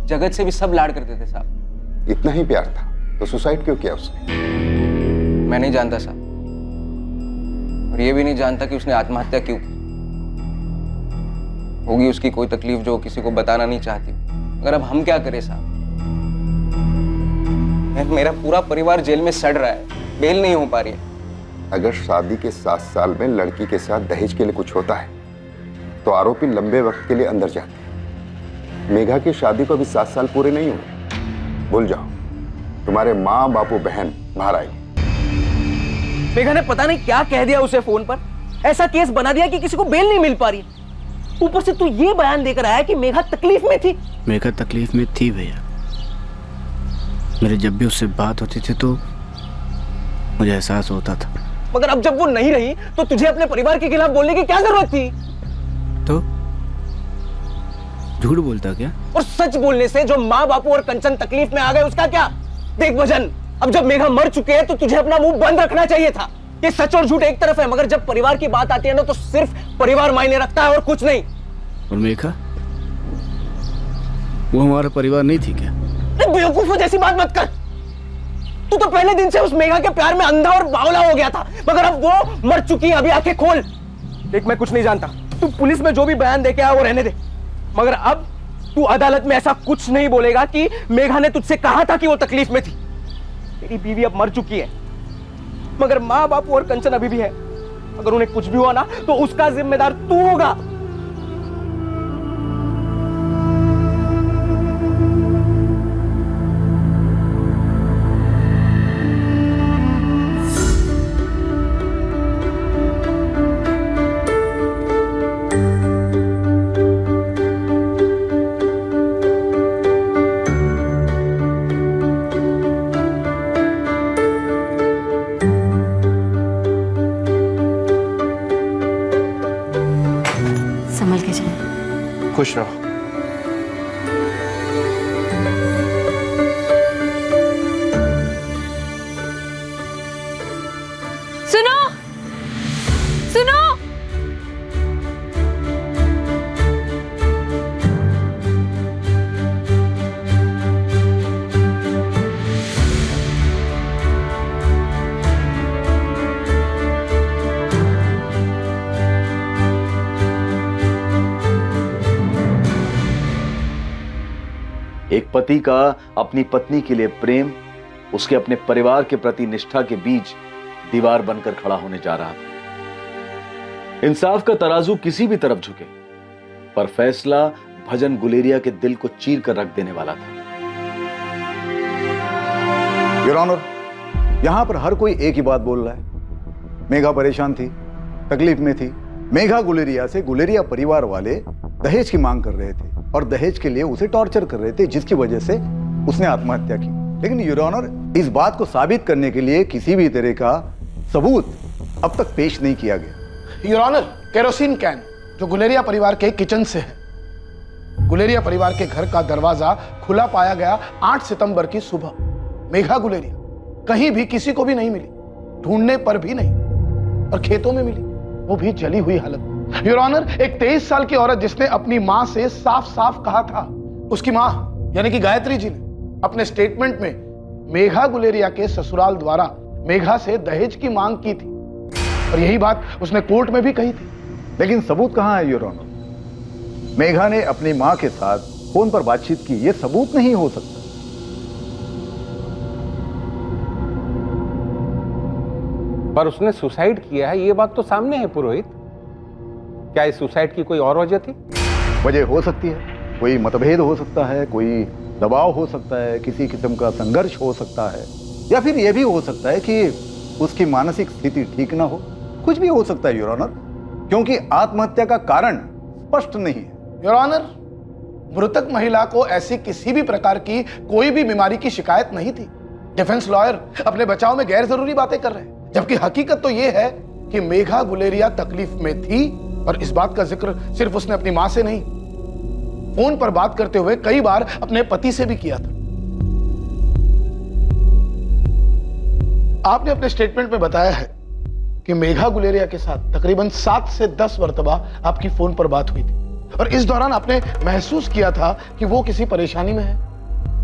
जगत से भी सब लाड करते थे साहब। इतना ही प्यार था तो सुसाइड क्यों किया उसने? मैं नहीं जानता साहब, और ये भी नहीं जानता कि उसने आत्महत्या क्यों की। होगी उसकी कोई तकलीफ जो किसी को बताना नहीं चाहती, मगर अब हम क्या करें साहब? मेरा पूरा परिवार जेल में सड़ रहा है, बेल नहीं हो पा रही है। अगर शादी के 7 साल में लड़की के साथ दहेज के लिए कुछ होता है तो आरोपी लंबे वक्त के लिए अंदर जाते हैं। मेघा की शादी को अभी 7 साल पूरे नहीं हुए। भूल जाओ, तुम्हारे माँ, बापू, बहन बाहर आएंगे। मेघा ने पता नहीं क्या कह दिया उसे फोन पर, ऐसा केस बना दिया कि किसी को बेल नहीं मिल पा रही। ऊपर से तू ये बयान देकर आया कि मेघा तकलीफ में थी। मेघा तकलीफ में थी भैया। मेरे जब भी उससे बात होती थी तो मुझे एहसास होता था। मगर अब जब वो नहीं रही तो तुझे अपने परिवार के खिलाफ बोलने की क्या जरूरत थी? तो झूठ बोलता क्या? और सच बोलने से जो माँ, बापू और कंचन तकलीफ में आ गए उसका क्या? देख भजन, अब जब मेघा मर चुके हैं तो तुझे अपना मुंह बंद रखना चाहिए था। ये सच और झूठ एक तरफ है, मगर जब परिवार की बात आती है ना तो सिर्फ परिवार मायने रखता है और कुछ नहीं। और मेघा, वो हमारा परिवार नहीं थी क्या? बेवकूफों जैसी बात मत कर। तू तो पहले दिन से उस मेघा के प्यार में अंधा और बावला हो गया था, मगर अब वो मर चुकी है। अभी आंखें खोल। देख, मैं कुछ नहीं जानता, तू पुलिस में जो भी बयान दे के आया वो रहने दे, मगर अब तू अदालत में ऐसा कुछ नहीं बोलेगा कि मेघा ने तुझसे कहा था कि वो तकलीफ में थी। तेरी बीवी अब मर चुकी है, मगर माँ, बापू और कंचन अभी भी है। अगर उन्हें कुछ भी हुआ ना तो उसका जिम्मेदार तू होगा। खुश रहो। सुनो सुनो, एक पति का अपनी पत्नी के लिए प्रेम उसके अपने परिवार के प्रति निष्ठा के बीच दीवार बनकर खड़ा होने जा रहा था। इंसाफ का तराजू किसी भी तरफ झुके, पर फैसला भजन गुलेरिया के दिल को चीर कर रख देने वाला था। योर ऑनर, यहां पर हर कोई एक ही बात बोल रहा है। मेघा परेशान थी, तकलीफ में थी। मेघा गुलेरिया से गुलेरिया परिवार वाले दहेज की मांग कर रहे थे और दहेज के लिए उसे टॉर्चर कर रहे थे, जिसकी वजह से उसने आत्महत्या की। लेकिन योर ऑनर, इस बात को साबित करने के लिए किसी भी तरह का सबूत अब तक पेश नहीं किया गया। योर ऑनर, केरोसिन कैन जो गुलेरिया परिवार के किचन से है, गुलेरिया परिवार के घर का दरवाजा खुला पाया गया 8 सितंबर की सुबह। मेघा गुलेरिया कहीं भी किसी को भी नहीं मिली, ढूंढने पर भी नहीं, और खेतों में मिली, वो भी जली हुई हालत में। योर ऑनर, एक 23 साल की औरत जिसने अपनी मां से साफ साफ कहा था, उसकी मां यानी कि गायत्री जी ने अपने स्टेटमेंट में मेघा गुलेरिया के ससुराल द्वारा मेघा से दहेज की मांग की थी, और यही बात उसने कोर्ट में भी कही थी। लेकिन सबूत कहां है योर ऑनर? मेघा ने अपनी मां के साथ फोन पर बातचीत की, यह सबूत नहीं हो सकता। पर उसने सुसाइड किया है, ये बात तो सामने है पुरोहित। क्या इस सुसाइड की कोई और वजह थी? वजह हो सकती है, कोई मतभेद हो सकता है, कोई दबाव हो सकता है, किसी किस्म का संघर्ष हो सकता है, या फिर यह भी हो सकता है कि उसकी मानसिक स्थिति ठीक ना हो। कुछ भी हो सकता है योर ऑनर, क्योंकि आत्महत्या का कारण स्पष्ट नहीं है। योर ऑनर, मृतक महिला को ऐसी किसी भी प्रकार की कोई भी बीमारी की शिकायत नहीं थी। डिफेंस लॉयर अपने बचाव में गैर जरूरी बातें कर रहे हैं, जबकि हकीकत तो यह है कि मेघा गुलेरिया तकलीफ में थी, और इस बात का जिक्र सिर्फ उसने अपनी मां से नहीं, फोन पर बात करते हुए कई बार अपने पति से भी किया था। आपने अपने स्टेटमेंट में बताया है कि मेघा गुलेरिया के साथ तकरीबन 7 से 10 मरतबा आपकी फोन पर बात हुई थी, और इस दौरान आपने महसूस किया था कि वो किसी परेशानी में है।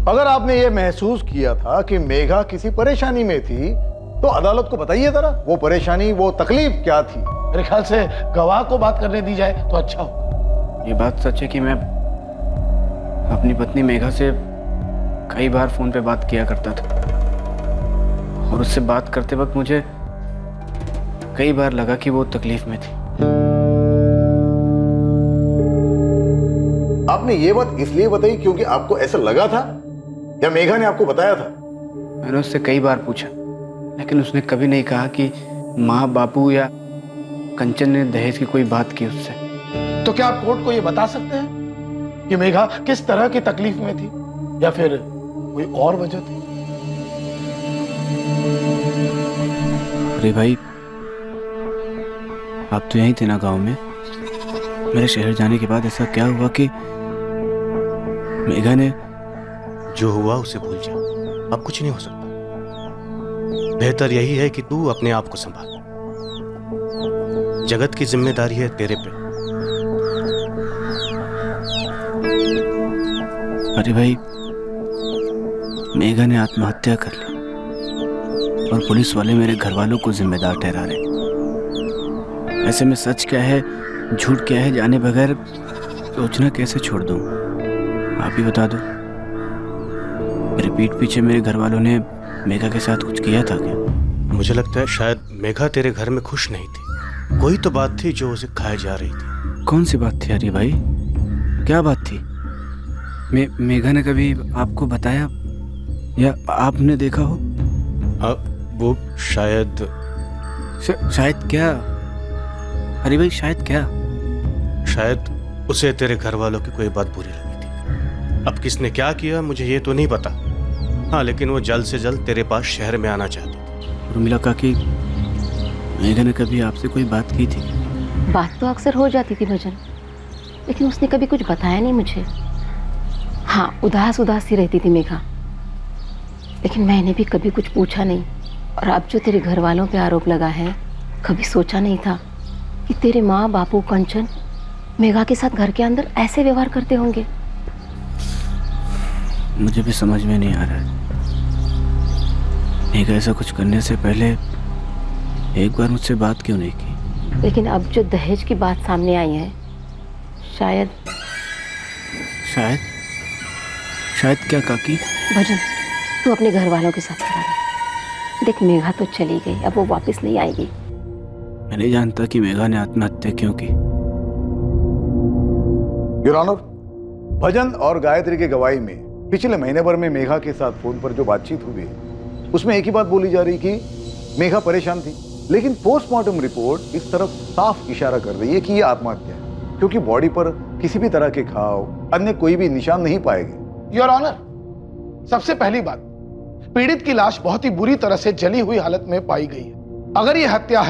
अगर आपने ये महसूस किया था कि मेघा किसी परेशानी में थी, तो अदालत को बताइए जरा, वो परेशानी, वो तकलीफ क्या थी? मेरे ख्याल से गवाह को बात करने दी जाए तो अच्छा हो। ये बात सच है कि मैं अपनी पत्नी मेघा से कई बार फोन पे बात किया करता था, और उससे बात करते वक्त मुझे कई बार लगा कि वो तकलीफ में थी। आपने ये बात इसलिए बताई क्योंकि आपको ऐसा लगा था, या मेघा ने आपको बताया था? मैंने उससे कई बार पूछा, लेकिन उसने कभी नहीं कहा कि माँ, बापू या कंचन ने दहेज की कोई बात की उससे। तो क्या आप कोर्ट को ये बता सकते हैं कि मेघा किस तरह की तकलीफ में थी, या फिर कोई और वजह थी? अरे भाई, आप तो यहीं थे ना गांव में? मेरे शहर जाने के बाद ऐसा क्या हुआ कि मेघा ने... जो हुआ उसे भूल जा, अब कुछ नहीं हो सकता। बेहतर यही है कि तू अपने आप को संभाल। जगत की जिम्मेदारी है तेरे पे। अरे भाई, मेघा ने आत्महत्या कर ली, और पुलिस वाले मेरे घर वालों को जिम्मेदार ठहरा रहे। ऐसे में सच क्या है, झूठ क्या है, जाने बगैर सोचना कैसे छोड़ दूं? आप ही बता दो। मेरे पीठ पीछे मेरे घर वालों ने मेघा के साथ कुछ किया था क्या? मुझे लगता है शायद मेघा तेरे घर में खुश नहीं थी। कोई तो बात थी जो उसे खाए जा रही थी। कौन सी बात थी? अरे भाई, क्या बात थी? मेघा ने कभी आपको बताया या आपने देखा हो? वो शायद शायद क्या? अरे भाई, शायद क्या? शायद उसे तेरे घर वालों की कोई बात बुरी लगी थी। अब किसने क्या किया मुझे ये तो नहीं पता। हाँ, लेकिन वो जल्द से जल्द तेरे पास शहर में आना चाहती थी। उर्मिला काकी, मेघा ने कभी आपसे कोई बात की थी? बात तो अक्सर हो जाती थी भजन, लेकिन उसने कभी कुछ बताया नहीं मुझे। हाँ, उदास उदास सी रहती थी मेघा, लेकिन मैंने भी कभी कुछ पूछा नहीं। और अब जो तेरे घर वालों पे आरोप लगा है, कभी सोचा नहीं था कि तेरे माँ बापू कंचन मेघा के साथ घर के अंदर ऐसे व्यवहार करते होंगे। मुझे भी समझ में नहीं आ रहा है, मेघा ऐसा कुछ करने से पहले एक बार मुझसे बात क्यों नहीं की? लेकिन अब जो दहेज की बात सामने आई है, शायद शायद शायद क्या काकी? भजन, तू अपने घर वालों के साथ खड़ा रह। देख, मेघा तो चली गई, अब वो वापस नहीं आएगी। मैं नहीं जानता कि मेघा ने आत्महत्या क्यों की। योर ऑनर, भजन और गायत्री की गवाही में पिछले महीने भर में मेघा के साथ फोन पर जो बातचीत हुई, उसमें एक ही बात बोली जा रही कि मेघा परेशान थी। लेकिन पोस्टमार्टम रिपोर्ट इस तरफ साफ इशारा कर रही है कि यह आत्महत्या है, क्योंकि बॉडी पर किसी भी तरह के घाव, अन्य कोई भी निशान नहीं पाए गए। योर ऑनर, सबसे पहली बात, पीड़ित की लाश बहुत ही बुरी तरह से जली हुई हालत में पाई गई है। अगर यह हत्या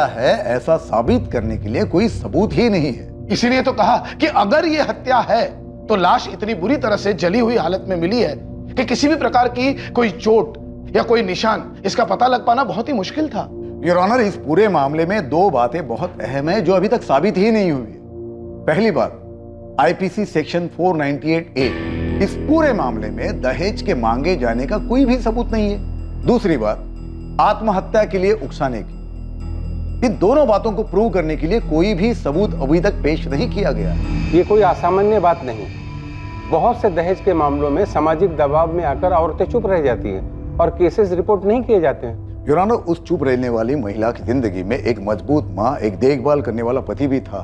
है, ऐसा साबित करने के लिए कोई सबूत ही नहीं है। इसीलिए तो कहा कि अगर यह हत्या है तो लाश इतनी बुरी तरह से जली हुई हालत में मिली है कि किसी भी प्रकार की कोई चोट या कोई निशान इसका पता लग पाना बहुत ही मुश्किल था। योर ऑनर, इस पूरे मामले में दो बातें बहुत अहम है जो अभी तक साबित ही नहीं हुई है। पहली बात, आईपीसी सेक्शन 498A, इस पूरे मामले में दहेज के मांगे जाने का कोई भी सबूत नहीं है। दूसरी बात, आत्महत्या के लिए उकसाने की। इन दोनों बातों को प्रूव करने के लिए कोई भी सबूत अभी तक पेश नहीं किया गया। ये कोई असामान्य बात नहीं। बहुत से दहेज के मामलों में सामाजिक दबाव में आकर औरतें चुप रह जाती हैं और केसेस रिपोर्ट नहीं किए जाते हैं। योर ऑनर, उस चुप रहने वाली महिला की जिंदगी में एक मजबूत माँ, एक देखभाल करने वाला पति भी था,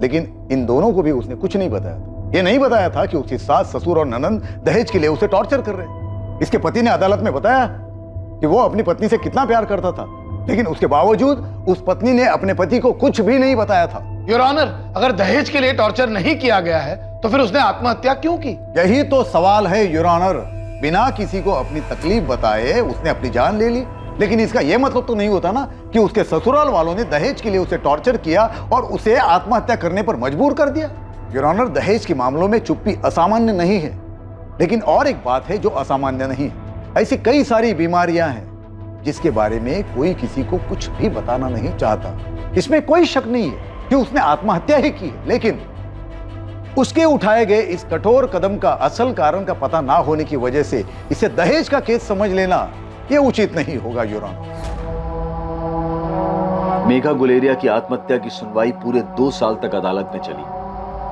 लेकिन इन दोनों को भी उसने कुछ नहीं बताया था। ये नहीं बताया था कि उसकी सास, ससुर और ननंद दहेज के लिए उसे टॉर्चर कर रहे। इसके पति ने अदालत में बताया कि वो अपनी पत्नी से कितना प्यार करता था, लेकिन उसके बावजूद उस पत्नी ने अपने पति को कुछ भी नहीं बताया था। योर ऑनर, अगर दहेज के लिए टॉर्चर नहीं किया गया है तो फिर उसने आत्महत्या क्यों की? यही तो सवाल है योर ऑनर। बिना किसी को अपनी तकलीफ बताए उसने अपनी जान ले ली, लेकिन इसका यह मतलब तो नहीं होता ना कि उसके ससुराल वालों ने दहेज के लिए उसे टॉर्चर किया और उसे आत्महत्या करने पर मजबूर कर दिया। योर ऑनर, दहेज के मामलों में चुप्पी असामान्य नहीं है, लेकिन और एक बात है जो असामान्य नहीं है। ऐसी कई सारी बीमारियां हैं जिसके बारे में कोई किसी को कुछ भी बताना नहीं चाहता। इसमें कोई शक नहीं है कि उसने आत्महत्या ही की है, लेकिन उसके उठाए गए इस कठोर कदम का असल कारण का पता ना होने की वजह से इसे दहेज का केस समझ लेना यह उचित नहीं होगा। योर ऑनर, मेघा गुलेरिया की आत्महत्या की सुनवाई पूरे 2 साल तक अदालत में चली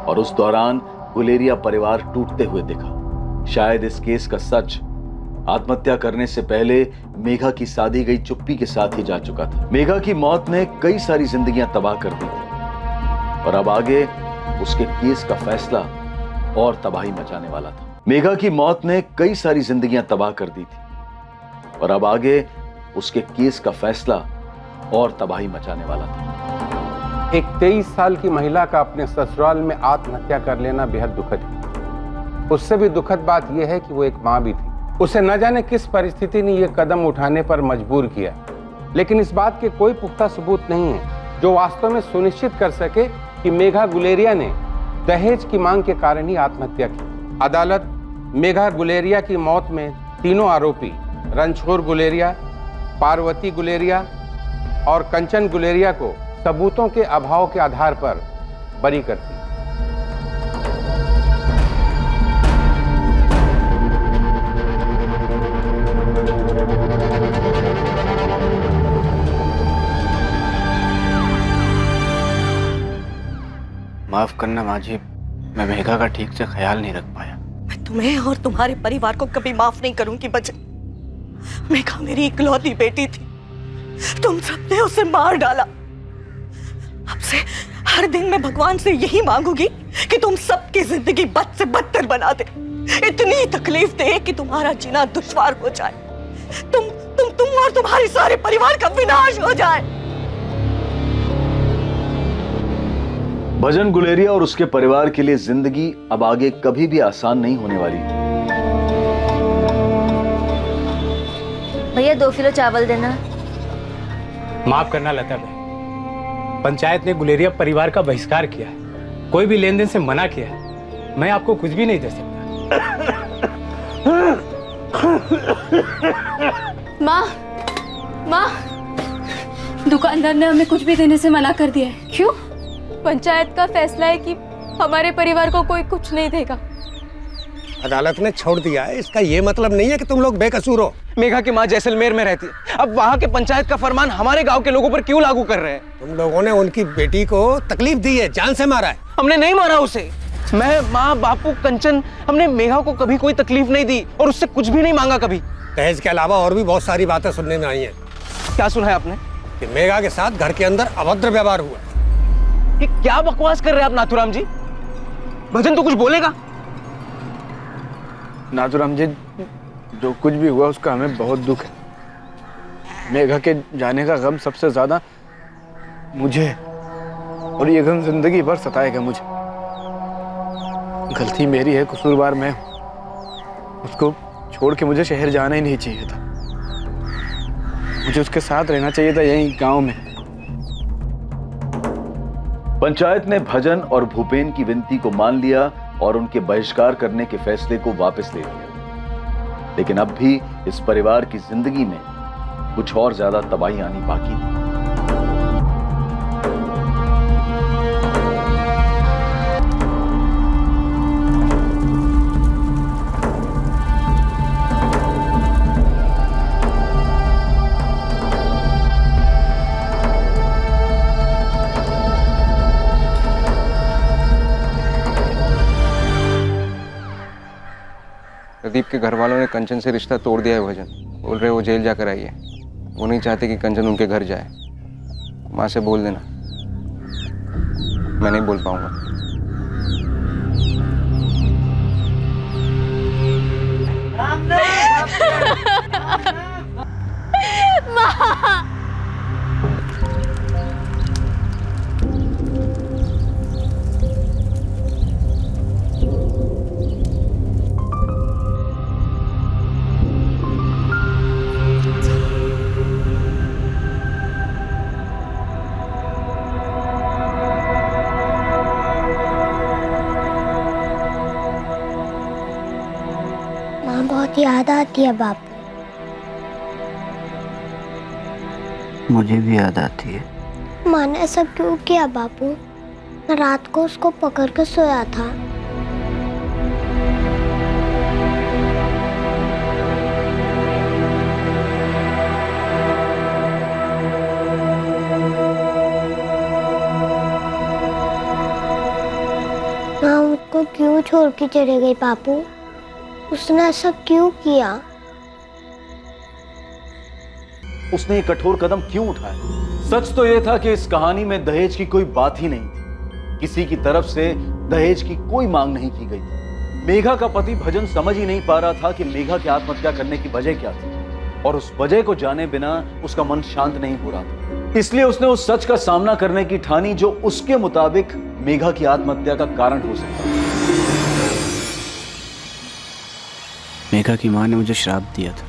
और उस दौरान गुलेरिया परिवार टूटते हुए दिखा। शायद इस केस का सच आत्महत्या करने से पहले मेघा की साधी गई चुप्पी के साथ ही जा चुका था। मेघा की मौत ने कई सारी जिंदगियां तबाह कर दी थी और अब आगे उसके केस का फैसला और तबाही मचाने वाला था। मेघा की मौत ने कई सारी जिंदगियां तबाह कर दी थी और अब आगे उसके केस का फैसला और तबाही मचाने वाला था। एक 23 साल की महिला का अपने ससुराल में आत्महत्या कर लेना बेहद दुखद है। उससे भी दुखद बात यह है कि वो एक मां भी थी। उसे न जाने किस परिस्थिति ने यह कदम उठाने पर मजबूर किया, लेकिन इस बात के कोई पुख्ता सबूत नहीं है जो वास्तव में सुनिश्चित कर सके कि मेघा गुलेरिया ने दहेज की मांग के कारण ही आत्महत्या की। अदालत मेघा गुलेरिया की मौत में तीनों आरोपी रणछोड़ गुलेरिया, पार्वती गुलेरिया और कंचन गुलेरिया को सबूतों के अभाव के आधार पर बरी करती। माफ करना माँ जी, मैं मेघा का ठीक से ख्याल नहीं रख पाया। मैं तुम्हें और तुम्हारे परिवार को कभी माफ नहीं करूंगी बचन। मेघा मेरी इकलौती बेटी थी, तुम सबने उसे मार डाला। अब से हर दिन मैं भगवान से यही मांगूंगी कि तुम सबकी जिंदगी बद से बदतर बना दे, इतनी तकलीफ दे कि तुम्हारा जीना दुश्वार हो जाए, तुम और तुम्हारे सारे परिवार का विनाश हो जाए। भजन गुलेरिया और उसके परिवार के लिए जिंदगी अब आगे कभी भी आसान नहीं होने वाली। भैया 2 किलो चावल देना। माफ करना लता भाई, पंचायत ने गुलेरिया परिवार का बहिष्कार किया है कोई भी लेन देन से मना किया है, मैं आपको कुछ भी नहीं दे सकता। माँ, माँ, दुकानदार ने हमें कुछ भी देने से मना कर दिया है। क्यों? पंचायत का फैसला है कि हमारे परिवार को कोई कुछ नहीं देगा। अदालत ने छोड़ दिया है, इसका ये मतलब नहीं है कि तुम लोग बेकसूर हो। मेघा की माँ जैसलमेर में रहती है, अब वहाँ के पंचायत का फरमान हमारे गांव के लोगों पर क्यों लागू कर रहे हैं? तुम लोगों ने उनकी बेटी को तकलीफ दी है, जान से मारा है। हमने नहीं मारा उसे। मैं, माँ, बापू, कंचन, हमने मेघा को कभी कोई तकलीफ नहीं दी और उससे कुछ भी नहीं मांगा कभी। दहेज के अलावा और भी बहुत सारी बातें सुनने में आई हैं। क्या सुना है आपने? कि मेघा के साथ घर के अंदर अभद्र व्यवहार हुआ। ये क्या बकवास कर रहे हैं आप नाथुराम जी? भजन तो कुछ बोलेगा। नाथुराम जी, जो कुछ भी हुआ उसका हमें बहुत दुख है। मेघा के जाने का गम सबसे ज्यादा मुझे, और ये गम जिंदगी भर सताएगा मुझे। गलती मेरी है, कसूरवार मैं हूँ। उसको छोड़ के मुझे शहर जाना ही नहीं चाहिए था। मुझे उसके साथ रहना चाहिए था यहीं गांव में। पंचायत ने भजन और भूपेन की विनती को मान लिया और उनके बहिष्कार करने के फैसले को वापस ले लिया। लेकिन अब भी इस परिवार की जिंदगी में कुछ और ज्यादा तबाही आनी बाकी थी। प्रदीप के घर वालों ने कंचन से रिश्ता तोड़ दिया है भजन। बोल रहे वो जेल जाकर आई है। वो नहीं चाहते कि कंचन उनके घर जाए। माँ से बोल देना। मैं नहीं बोल पाऊंगा। बहुत याद आती है बापू। मुझे भी याद आती है। माँ ने ऐसा क्यों किया बापू? मैं रात को उसको पकड़ के सोया था। माँ मुझको क्यों छोड़ के चले गई बापू? उसने ऐसा क्यों किया? उसने ये कठोर कदम क्यों उठाया? सच तो यह था कि इस कहानी में दहेज की कोई बात ही नहीं थी। किसी की तरफ से दहेज की कोई मांग नहीं की गई थी। मेघा का पति भजन समझ ही नहीं पा रहा था कि मेघा की आत्महत्या करने की वजह क्या थी, और उस वजह को जाने बिना उसका मन शांत नहीं हो रहा था। इसलिए उसने उस सच का सामना करने की ठानी जो उसके मुताबिक मेघा की आत्महत्या का कारण हो सकता है। मेघा की माँ ने मुझे श्राप दिया था।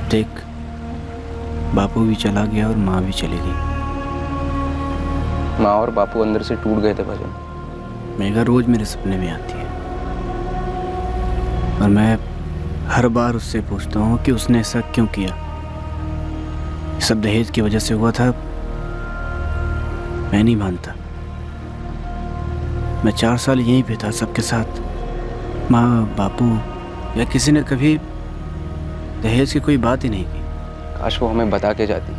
देख, बापू भी चला गया और माँ भी चली गई। माँ और बापू अंदर से टूट गए थे भजन। मेघा रोज मेरे सपने में आती है और मैं हर बार उससे पूछता हूँ कि उसने ऐसा क्यों किया। सब दहेज की वजह से हुआ था। मैं नहीं मानता। मैं 4 साल यहीं पे था सबके साथ। माँ, बापू या किसी ने कभी दहेज की कोई बात ही नहीं की। काश वो हमें बता के जाती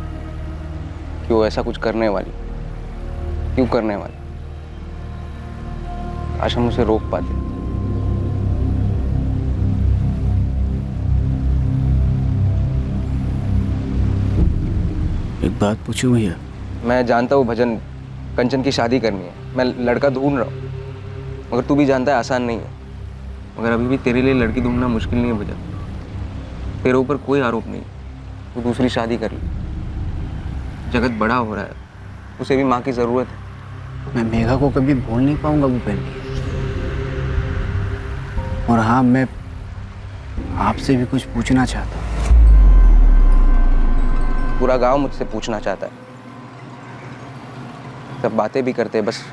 कि वो ऐसा कुछ करने वाली, क्यों करने वाली। काश हम उसे रोक पाते। एक बात पूछूं भैया? मैं जानता हूँ भजन, कंचन की शादी करनी है। मैं लड़का ढूंढ रहा हूँ, मगर तू भी जानता है आसान नहीं है। मगर अभी भी तेरे लिए लड़की ढूंढना मुश्किल नहीं है भजन। तेरे ऊपर कोई आरोप नहीं। तू दूसरी शादी कर ले। जगत बड़ा हो रहा है, उसे भी माँ की जरूरत है। मैं मेघा को कभी भूल नहीं पाऊंगा भूपेन। और हाँ, मैं आपसे भी कुछ पूछना चाहता हूँ। पूरा गांव मुझसे पूछना चाहता है। सब बातें भी करते हैं, बस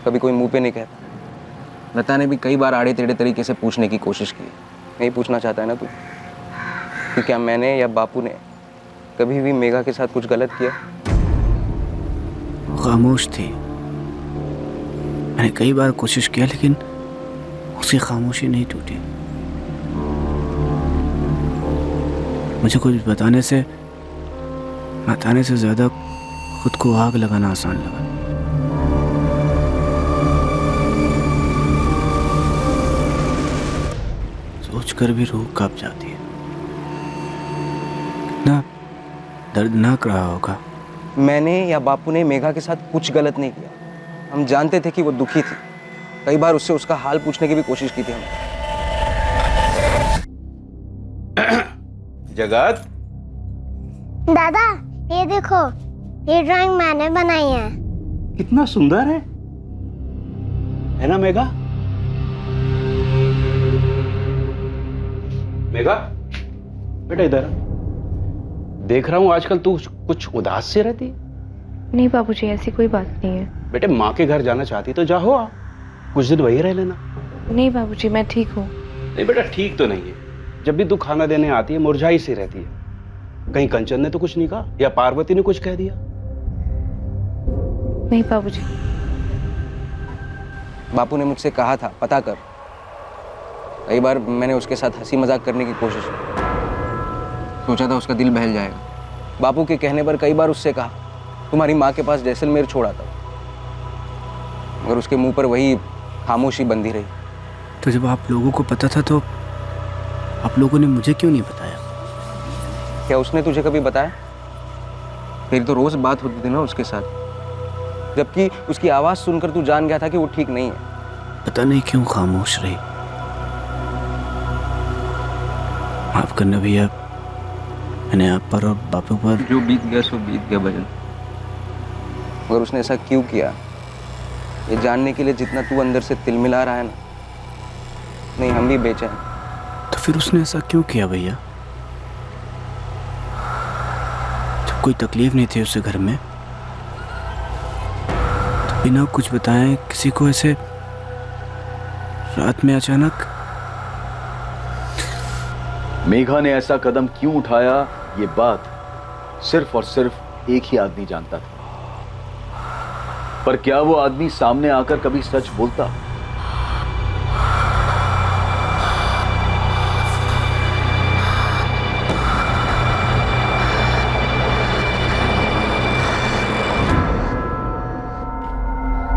कभी कोई मुंह पे नहीं कहता। लता ने भी कई बार आड़े टेढ़े तरीके से पूछने की कोशिश की। नहीं पूछना चाहता है ना तू कि क्या मैंने या बापू ने कभी भी मेघा के साथ कुछ गलत किया? खामोश थी। मैंने कई बार कोशिश किया लेकिन उसकी खामोशी नहीं टूटी। मुझे कुछ बताने से ज्यादा खुद को आग लगाना आसान लगा। सोचकर भी रूह कांप जाती है। कितना दर्दनाक रहा होगा। मैंने या बापू ने मेघा के साथ कुछ गलत नहीं किया। हम जानते थे कि वो दुखी थी। कई बार उससे उसका हाल पूछने की भी कोशिश की थी हमने। जगत, दादा ये देखो, ये ड्राइंग मैंने बनाई है। कितना सुंदर है ना मेघा? मेघा बेटा इधर देख रहा हूँ आजकल तू कुछ उदास से रहती है। नहीं बाबूजी, ऐसी कोई बात नहीं है। बेटे माँ के घर जाना चाहती तो जा हो आ, कुछ दिन वही रह लेना। नहीं बाबूजी, मैं ठीक हूँ। नहीं बेटा ठीक तो नहीं है। जब भी तू खाना देने आती है मुरझाई सी रहती है। कहीं कंचन ने तो कुछ नहीं कहा या पार्वती ने कुछ कह दिया? नहीं बाबूजी। बापू ने मुझसे कहा था पता कर। कई बार मैंने उसके साथ हंसी मजाक करने की कोशिश की। सोचा था उसका दिल बहल जाएगा। बापू के कहने पर कई बार उससे कहा तुम्हारी माँ के पास जैसलमेर छोड़ा था, मगर उसके मुंह पर वही खामोशी बंधी रही। तो जब आप लोगों को पता था तो आप लोगों ने मुझे क्यों नहीं बताया? क्या उसने तुझे कभी बताया? फिर तो रोज बात होती थी ना उसके साथ, जबकि उसकी आवाज सुनकर तू जान गया था कि वो ठीक नहीं है। पता नहीं क्यों खामोश रही। माफ करना भैया, मैंने आप पर और बापू पर जो बीत गया सो बीत गया भजन। मगर उसने ऐसा क्यों किया ये जानने के लिए जितना तू अंदर से तिलमिला रहा है ना, नहीं हम भी बेचैन। तो फिर उसने ऐसा क्यों किया भैया? जब कोई तकलीफ नहीं थी उसे घर में, तो बिना कुछ बताए किसी को ऐसे रात में अचानक। मेघा ने ऐसा कदम क्यों उठाया ये बात सिर्फ और सिर्फ एक ही आदमी जानता था। पर क्या वो आदमी सामने आकर कभी सच बोलता?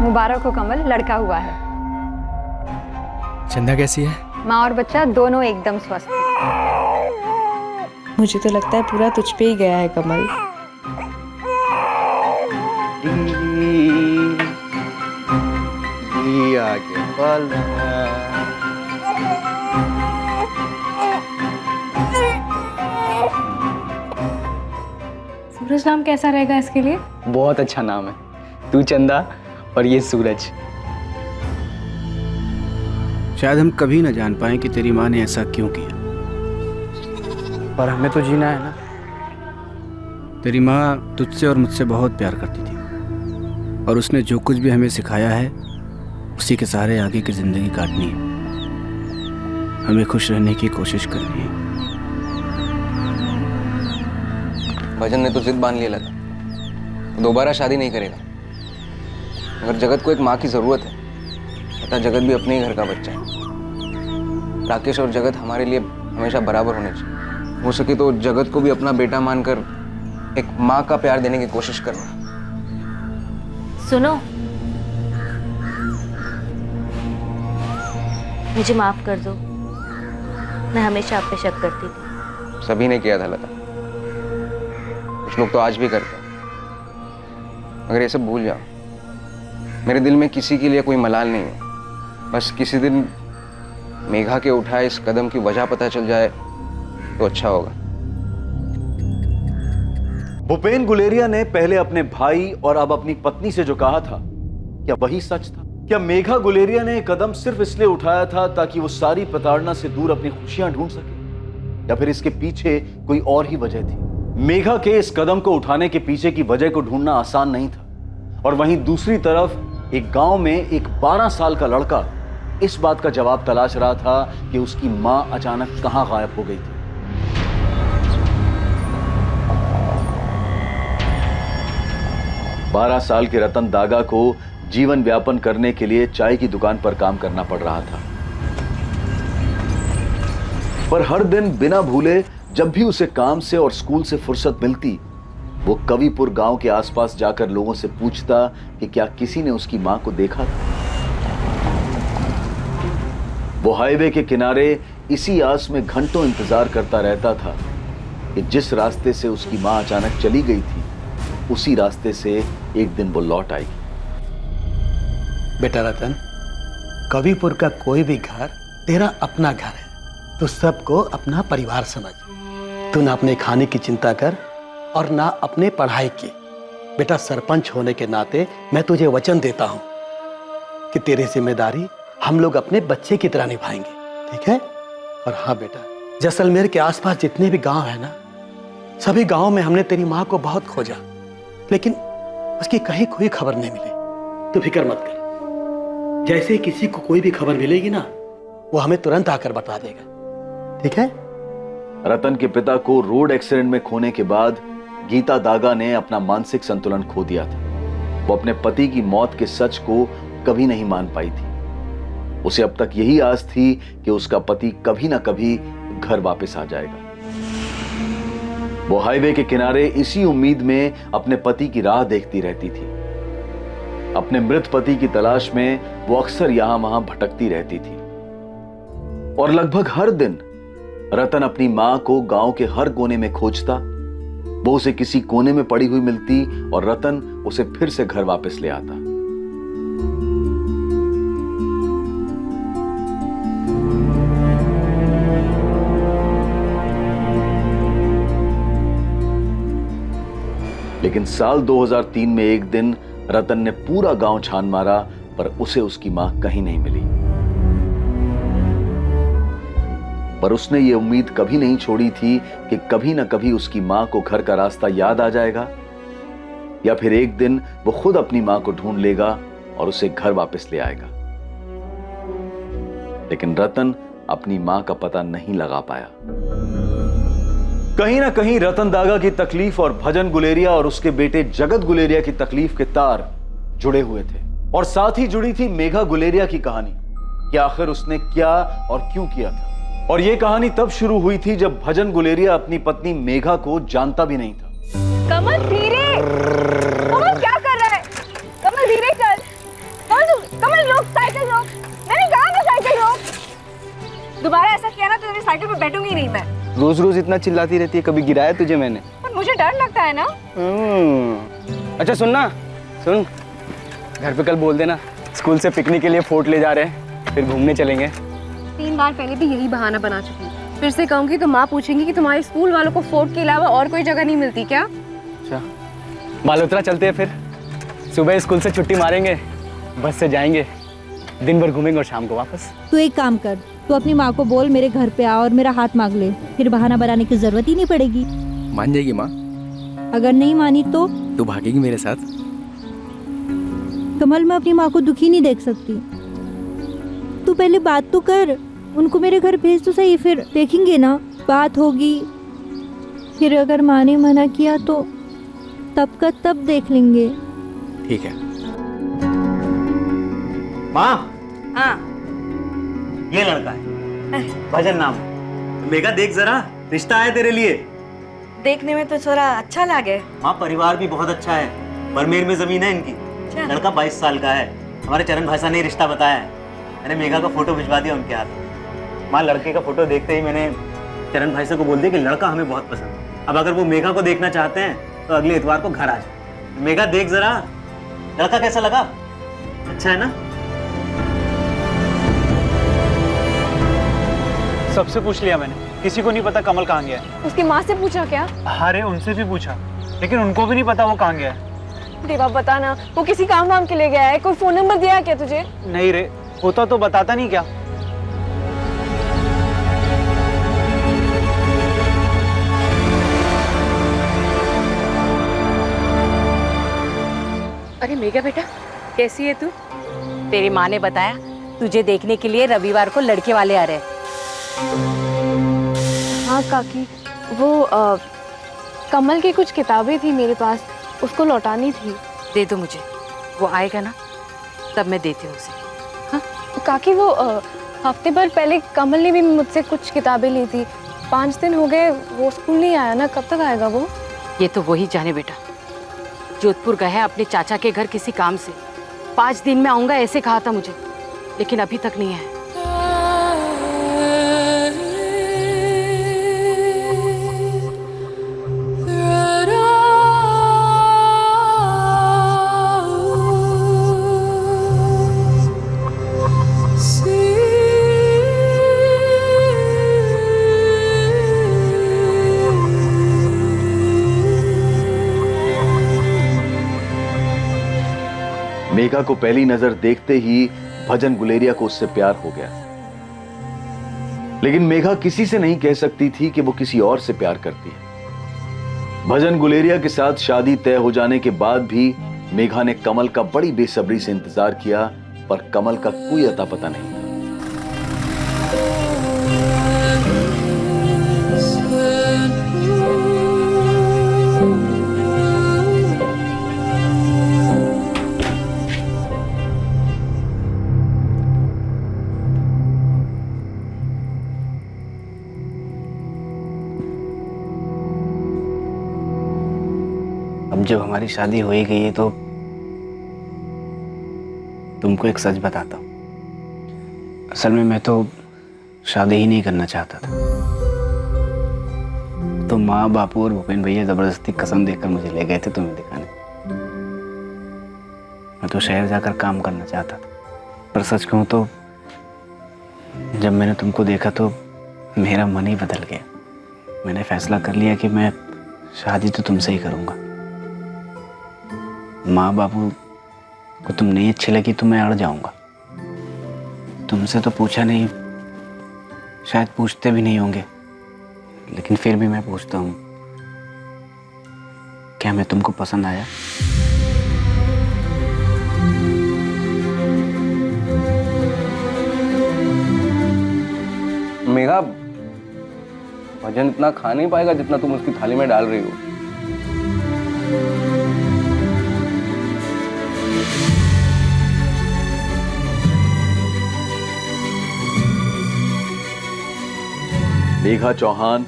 मुबारक हो कमल, लड़का हुआ है। चंदा कैसी है? माँ और बच्चा दोनों एकदम स्वस्थ हैं। मुझे तो लगता है पूरा तुझ पे ही गया है कमल। आगे पल सूरज नाम कैसा रहेगा इसके लिए? बहुत अच्छा नाम है। तू चंदा और ये सूरज। शायद हम कभी न जान पाए कि तेरी माँ ने ऐसा क्यों किया, पर हमें तो जीना है ना। तेरी माँ तुझसे और मुझसे बहुत प्यार करती थी और उसने जो कुछ भी हमें सिखाया है उसी के सहारे आगे की जिंदगी काटनी है। हमें खुश रहने की कोशिश करनी है। भजन ने तो जिद बांध लिया लगा, दोबारा शादी नहीं करेगा। मगर जगत को एक माँ की जरूरत है, तथा जगत भी अपने ही घर का बच्चा है। राकेश और जगत हमारे लिए हमेशा बराबर होने चाहिए। हो सके तो जगत को भी अपना बेटा मानकर एक माँ का प्यार देने की कोशिश करना। सुनो, मुझे माफ कर दो। मैं हमेशा आप पे शक करती थी। सभी ने किया था लता, कुछ लोग तो आज भी करते हैं। मगर ये सब भूल जाओ। मेरे दिल में किसी के लिए कोई मलाल नहीं है। बस किसी दिन मेघा के उठाए इस कदम की वजह पता चल जाए तो अच्छा होगा। भूपेन गुलेरिया ने पहले अपने भाई और अब अपनी पत्नी से जो कहा था, क्या वही सच था? क्या मेघा गुलेरिया ने कदम सिर्फ इसलिए उठाया था ताकि वो सारी प्रताड़ना से दूर अपनी खुशियां ढूंढ सके, या फिर इसके पीछे कोई और ही वजह थी? मेघा के इस कदम को उठाने के पीछे की वजह को ढूंढना आसान नहीं था, और वहीं दूसरी तरफ एक गांव में एक 12 साल का लड़का इस बात का जवाब तलाश रहा था कि उसकी मां अचानक कहां गायब हो गई थी। बारह साल के रतन दागा को जीवन व्यापन करने के लिए चाय की दुकान पर काम करना पड़ रहा था, पर हर दिन बिना भूले जब भी उसे काम से और स्कूल से फुर्सत मिलती, वो कविपुर गांव के आसपास जाकर लोगों से पूछता कि क्या किसी ने उसकी मां को देखा था। वो हाईवे के किनारे इसी आस में घंटों इंतजार करता रहता था कि जिस रास्ते से उसकी मां अचानक चली गई थी, उसी रास्ते से एक दिन वो लौट आएगी। बेटा रतन, कविपुर का कोई भी घर तेरा अपना घर है। तू सबको अपना परिवार समझ। तू ना अपने खाने की चिंता कर और ना अपने पढ़ाई की। बेटा, सरपंच होने के नाते मैं तुझे वचन देता हूं कि तेरी जिम्मेदारी हम लोग अपने बच्चे की तरह निभाएंगे, ठीक है? और हाँ बेटा, जैसलमेर के आसपास जितने भी गांव है ना, सभी गांव में हमने तेरी माँ को बहुत खोजा, लेकिन उसकी कहीं कोई खबर नहीं मिली। तू फिक्र मत कर, जैसे ही किसी को कोई भी खबर मिलेगी ना, वो हमें तुरंत आकर बता देगा, ठीक है? रतन के पिता को रोड एक्सीडेंट में खोने के बाद गीता दागा ने अपना मानसिक संतुलन खो दिया था। वो अपने पति की मौत के सच को कभी नहीं मान पाई थी। उसे अब तक यही आस थी कि उसका पति कभी ना कभी घर वापस आ जाएगा। वो हाईवे के किनारे इसी उम्मीद में अपने पति की राह देखती रहती थी। अपने मृत पति की तलाश में वो अक्सर यहां वहां भटकती रहती थी और लगभग हर दिन रतन अपनी मां को गांव के हर कोने में खोजता। वो उसे किसी कोने में पड़ी हुई मिलती और रतन उसे फिर से घर वापस ले आता। लेकिन साल 2003 में एक दिन रतन ने पूरा गांव छान मारा, पर उसे उसकी मां कहीं नहीं मिली। पर उसने ये उम्मीद कभी नहीं छोड़ी थी कि कभी ना कभी उसकी मां को घर का रास्ता याद आ जाएगा, या फिर एक दिन वो खुद अपनी मां को ढूंढ लेगा और उसे घर वापस ले आएगा। लेकिन रतन अपनी मां का पता नहीं लगा पाया। कहीं ना कहीं रतन दागा की तकलीफ और भजन गुलेरिया और उसके बेटे जगत गुलेरिया की तकलीफ के तार जुड़े हुए थे, और साथ ही जुड़ी थी मेघा गुलेरिया की कहानी कि आखिर उसने क्या और क्यों किया था। और यह कहानी तब शुरू हुई थी जब भजन गुलेरिया अपनी पत्नी मेघा को जानता भी नहीं था। कमल धीरे, कमल क्या कर रहा है? कमल धीरे चल। कमल रोक, साइकिल रोक। मैंने कहा ना साइकिल रोक। दोबारा ऐसा किया ना तो तेरी साइकिल पे बैठूंगी नहीं मैं। रोज रोज इतना चिल्लाती रहती है, कभी गिराया तुझे मैंने? पर मुझे डर लगता है ना। अच्छा सुन, घर पे कल बोल देना स्कूल से पिकनिक के लिए फोर्ट ले जा रहे हैं, फिर घूमने चलेंगे। 3 बार पहले भी यही बहाना बना चुकी हूँ। फिर से कहूंगी तो माँ पूछेंगी कि तुम्हारे स्कूल वालों को फोर्ट के अलावा और कोई जगह नहीं मिलती क्या? अच्छा, बालोतरा चलते हैं, फिर सुबह स्कूल से छुट्टी मारेंगे, बस से जाएंगे, दिन भर घूमेंगे और शाम को वापस। तू एक काम कर, तू अपनी माँ को बोल मेरे घर पे आ और मेरा हाथ मांग ले, फिर बहाना बनाने की जरूरत ही नहीं पड़ेगी। मान जाएगी माँ? अगर नहीं मानी तो तू भागेगी मेरे साथ? कमल, मैं अपनी माँ को दुखी नहीं देख सकती। तू पहले बात तो कर, उनको मेरे घर भेज तो सही, फिर देखेंगे ना, बात होगी। फिर अगर माँ ने मना किया तो तब का तब देख लेंगे। ठीक है माँ। हाँ, ये लड़का है, भजन नाम। मेघा देख जरा, रिश्ता है तेरे लिए। देखने में तो थोड़ा अच्छा लगे। माँ, परिवार भी बहुत अच्छा है, बरमेर में जमीन है इनकी। लड़का 22 साल का है। हमारे चरण भाई साहब ने रिश्ता बताया है। मैंने मेघा का फोटो भिजवा दिया उनके हाथ। माँ, लड़के का फोटो देखते ही मैंने चरण भाई साहब को बोल दिया कि लड़का हमें बहुत पसंद है। अब अगर वो मेघा को देखना चाहते हैं तो अगले इतवार को घर आ जाए। मेघा देख जरा, लड़का कैसा लगा? अच्छा है ना? सबसे पूछ लिया मैंने, किसी को नहीं पता कमल कहाँ गया है। उसकी माँ से पूछा क्या? अरे उनसे भी पूछा, लेकिन उनको भी नहीं पता वो कहाँ गया है। देवा बता ना, वो किसी काम वाम के लिए गया है? कोई फोन नंबर दिया है क्या तुझे? नहीं रे, होता तो बताता नहीं क्या। अरे मेघा बेटा, कैसी है तू? तेरी माँ ने बताया तुझे देखने के लिए रविवार को लड़के वाले आ रहे हैं। हाँ काकी, वो कमल की कुछ किताबें थी मेरे पास, उसको लौटानी थी। दे दो मुझे, वो आएगा ना तब मैं देती हूँ उसे। हाँ काकी, वो हफ्ते भर पहले कमल ने भी मुझसे कुछ किताबें ली थी। 5 दिन हो गए, वो स्कूल नहीं आया ना, कब तक आएगा वो? ये तो वही जाने बेटा। जोधपुर गया है अपने चाचा के घर किसी काम से। 5 दिन में आऊंगा ऐसे कहा था मुझे, लेकिन अभी तक नहीं है। मेघा को पहली नजर देखते ही भजन गुलेरिया को उससे प्यार हो गया, लेकिन मेघा किसी से नहीं कह सकती थी कि वो किसी और से प्यार करती है। भजन गुलेरिया के साथ शादी तय हो जाने के बाद भी मेघा ने कमल का बड़ी बेसब्री से इंतजार किया, पर कमल का कोई अता पता नहीं था। अब जब हमारी शादी हो ही गई है तो तुमको एक सच बताता हूँ। असल में मैं तो शादी ही नहीं करना चाहता था, तो माँ बापू और भूपेन भैया जबरदस्ती कसम देकर मुझे ले गए थे तुम्हें दिखाने। मैं तो शहर जाकर काम करना चाहता था, पर सच कहूँ तो जब मैंने तुमको देखा तो मेरा मन ही बदल गया। मैंने फैसला कर लिया कि मैं शादी तो तुमसे ही करूँगा। माँ बापू को तुम नहीं अच्छी लगी तो मैं अड़ जाऊंगा। तुमसे तो पूछा नहीं, शायद पूछते भी नहीं होंगे, लेकिन फिर भी मैं पूछता हूँ, क्या मैं तुमको पसंद आया? मेघा, भजन इतना खा नहीं पाएगा जितना तुम उसकी थाली में डाल रही हो। मेघा चौहान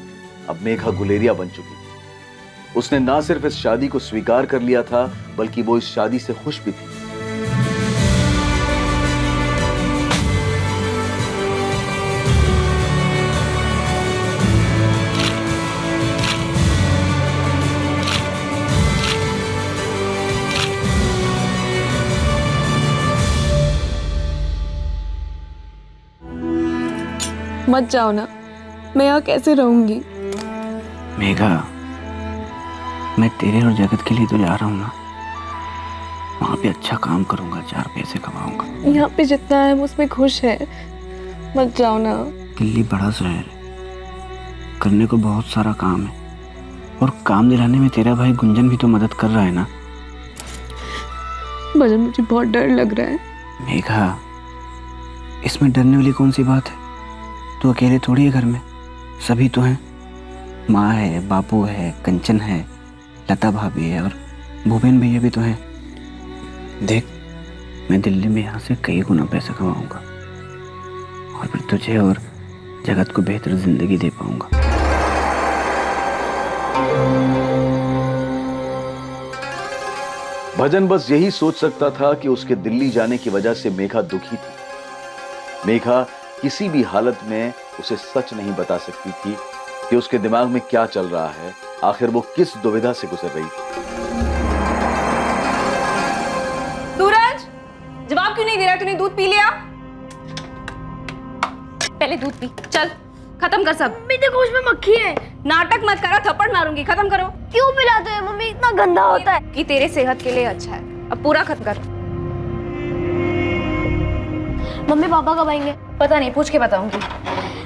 अब मेघा गुलेरिया बन चुकी थी। उसने ना सिर्फ इस शादी को स्वीकार कर लिया था, बल्कि वो इस शादी से खुश भी थी। मत जाओ ना, मैं यहाँ कैसे रहूंगी? मेघा, मैं तेरे और जगत के लिए तो जा रहा हूँ ना। वहाँ पे अच्छा काम करूँगा, 4 पैसे कमाऊंगा। यहाँ पे जितना है उसमें खुश है, मत जाओ ना। दिल्ली बड़ा शहर है, करने को बहुत सारा काम है, और काम दिलाने में तेरा भाई गुंजन भी तो मदद कर रहा है ना। भजन, मुझे बहुत डर लग रहा है। मेघा, इसमें डरने वाली कौन सी बात है? तू अकेले थोड़ी है घर में, सभी तो हैं। माँ है, बापू है, कंचन है, लता भाभी है, और भूपेन भैया भी तो हैं। देख, मैं दिल्ली में यहाँ से कई गुना पैसा कमाऊंगा, और फिर तुझे और जगत को बेहतर जिंदगी दे पाऊंगा। भजन बस यही सोच सकता था कि उसके दिल्ली जाने की वजह से मेघा दुखी थी। मेघा किसी भी हालत में उसे सच नहीं बता सकती थी कि उसके दिमाग में क्या चल रहा है, आखिर वो किस दुविधा से गुजर रही थी। सूरज, जवाब क्यों नहीं दे रहा? तूने दूध पी लिया? पहले दूध पी, चल खत्म कर सब। मम्मी देखो, उसमें मक्खी है। नाटक मत करो, थप्पड़ मारूंगी। खत्म करो। क्यों पिलाते हो मम्मी? इतना गंदा होता है। कि तेरे सेहत के लिए अच्छा है। अब पूरा खत्म कर। मम्मी पापा कब आएंगे? पता नहीं, पूछ के बताऊंगी।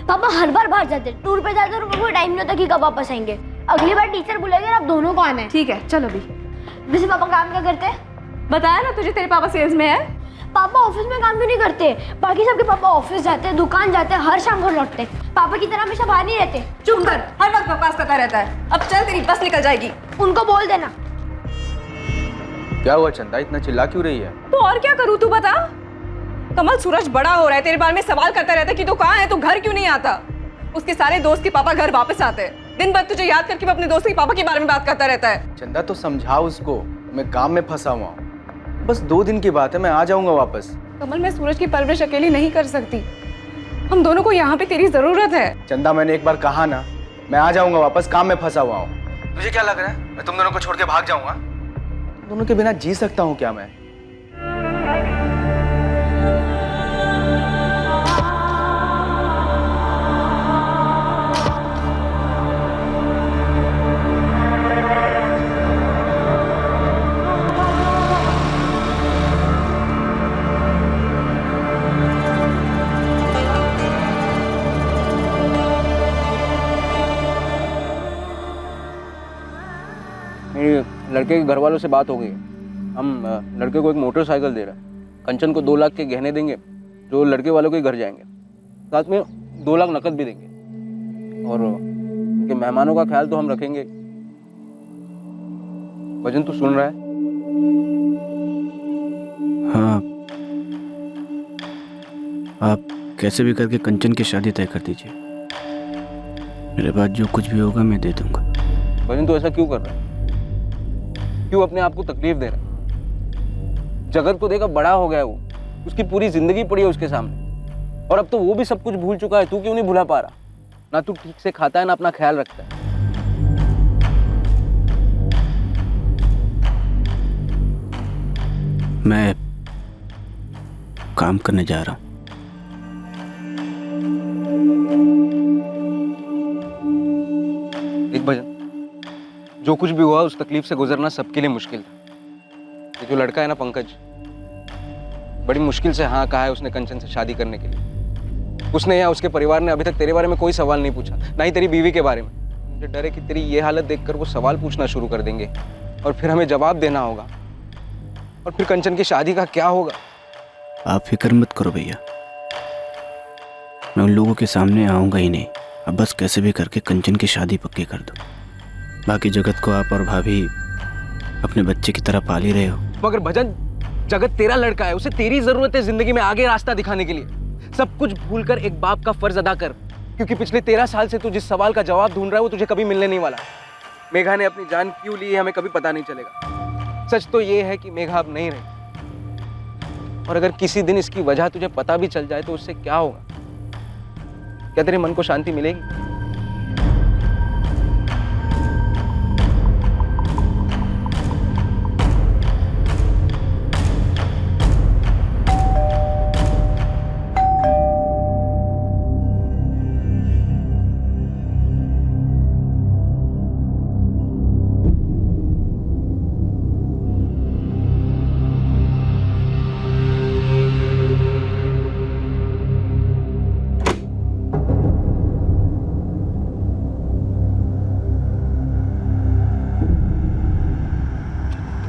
पापा हर बार बाहर जाते हैं, टूर पे जाते हैं, और कोई टाइम नहीं होता कि कब वापस आएंगे। अगली बार टीचर बुलाएंगे, आप दोनों को आना है। ठीक है, चलो अभी। वैसे पापा काम क्या करते हैं? बताया ना तुझे तेरे पापा सेल्स में है। पापा ऑफिस में काम क्यों नहीं करते? बाकी सबके पापा ऑफिस जाते हैं, दुकान जाते हैं, हर शाम को लौटते हैं। पापा की तरह हमेशा बाहर नहीं रहते। चुप कर, हर वक्त बकवास करता रहता है। अब चल, तेरी बस निकल जाएगी। उनको बोल देना। क्या हुआ चंदा, इतना चिल्ला क्यों रही है? तो और क्या करूँ, तू बता। कमल, सूरज बड़ा हो रहा है, तेरे बारे में सवाल करता रहता है कि तू कहाँ है, तू घर क्यों नहीं आता। उसके सारे दोस्त के पापा घर वापस आते हैं। दिन भर तुझे याद करके वो अपने दोस्त के पापा के बारे में बात करता रहता है। चंदा तो समझाओ उसको, मैं काम में फंसा हुआ हूँ। बस 2 दिन की बात है, मैं आ जाऊंगा वापस। कमल, मैं सूरज की परवरिश अकेली नहीं कर सकती। हम दोनों को यहाँ पे तेरी जरूरत है। चंदा, मैंने एक बार कहा ना, मैं आ जाऊंगा वापस, काम में फंसा हुआ हूँ। तुझे क्या लग रहा है मैं तुम दोनों को छोड़ के भाग जाऊंगा? तुम दोनों के बिना जी सकता हूँ क्या मैं? लड़के के घर वालों से बात हो गई है। हम लड़के को एक मोटरसाइकिल दे रहे हैं। कंचन को 2 लाख के गहने देंगे जो लड़के वालों के घर जाएंगे। साथ में 2 लाख नकद भी देंगे। और उनके मेहमानों का ख्याल तो हम रखेंगे। भजन, तू सुन रहा है? हाँ, आप कैसे भी करके कंचन की शादी तय कर दीजिए। मेरे बाद जो कुछ भी होगा मैं दे दूंगा। भजन, तू ऐसा क्यों कर रहा है? क्यों अपने आप को तकलीफ दे रहा है? जगत को देखा बड़ा हो गया है वो, उसकी पूरी जिंदगी पड़ी है उसके सामने, और अब तो वो भी सब कुछ भूल चुका है। तू क्यों नहीं भुला पा रहा? ना तू ठीक से खाता है ना अपना ख्याल रखता है। मैं काम करने जा रहा हूँ। एक भजन, जो कुछ भी हुआ उस तकलीफ से गुजरना सबके लिए मुश्किल था। ये जो लड़का है ना पंकज, बड़ी मुश्किल से हाँ कहा है उसने कंचन से शादी करने के लिए। उसने या उसके परिवार ने अभी तक तेरे बारे में कोई सवाल नहीं पूछा, ना ही तेरी बीवी के बारे में। मुझे डर है कि तेरी ये हालत देखकर वो सवाल पूछना शुरू कर देंगे और फिर हमें जवाब देना होगा, और फिर कंचन की शादी का क्या होगा? आप फिक्र मत करो भैया, मैं उन लोगों के सामने आऊंगा ही नहीं। अब बस कैसे भी करके कंचन की शादी पक्की कर दो। बाकी जगत को आप और भाभी अपने बच्चे की तरह पाल ही रहे हो। मगर भजन, जगत तेरा लड़का है, उसे तेरी जरूरत है जिंदगी में आगे रास्ता दिखाने के लिए। सब कुछ भूलकर एक बाप का फर्ज अदा कर, क्योंकि पिछले 13 साल से तू जिस सवाल का जवाब ढूंढ रहा है वो तुझे कभी मिलने नहीं वाला। मेघा ने अपनी जान क्यों ली है हमें कभी पता नहीं चलेगा। सच तो ये है कि मेघा अब नहीं रही, और अगर किसी दिन इसकी वजह तुझे पता भी चल जाए तो उससे क्या होगा? क्या तेरे मन को शांति मिलेगी?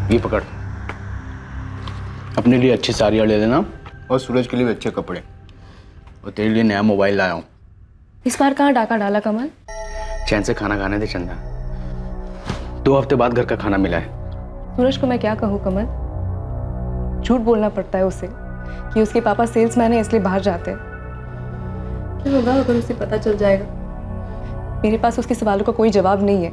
ये पकड़, अपने लिए अच्छी साड़ियाँ ले लेना और सूरज के लिए भी अच्छे कपड़े, और तेरे लिए नया मोबाइल लाया हूँ। इस बार कहाँ डाका डाला कमल? चैन से खाना खाने दे चंदा, 2 हफ्ते बाद घर का खाना मिला है। सूरज को मैं क्या कहूँ कमल? झूठ बोलना पड़ता है उसे कि उसके पापा सेल्समैन है इसलिए बाहर जाते हैं। क्या होगा अगर उसे पता चल जाएगा? मेरे पास उसके सवालों का कोई जवाब नहीं है।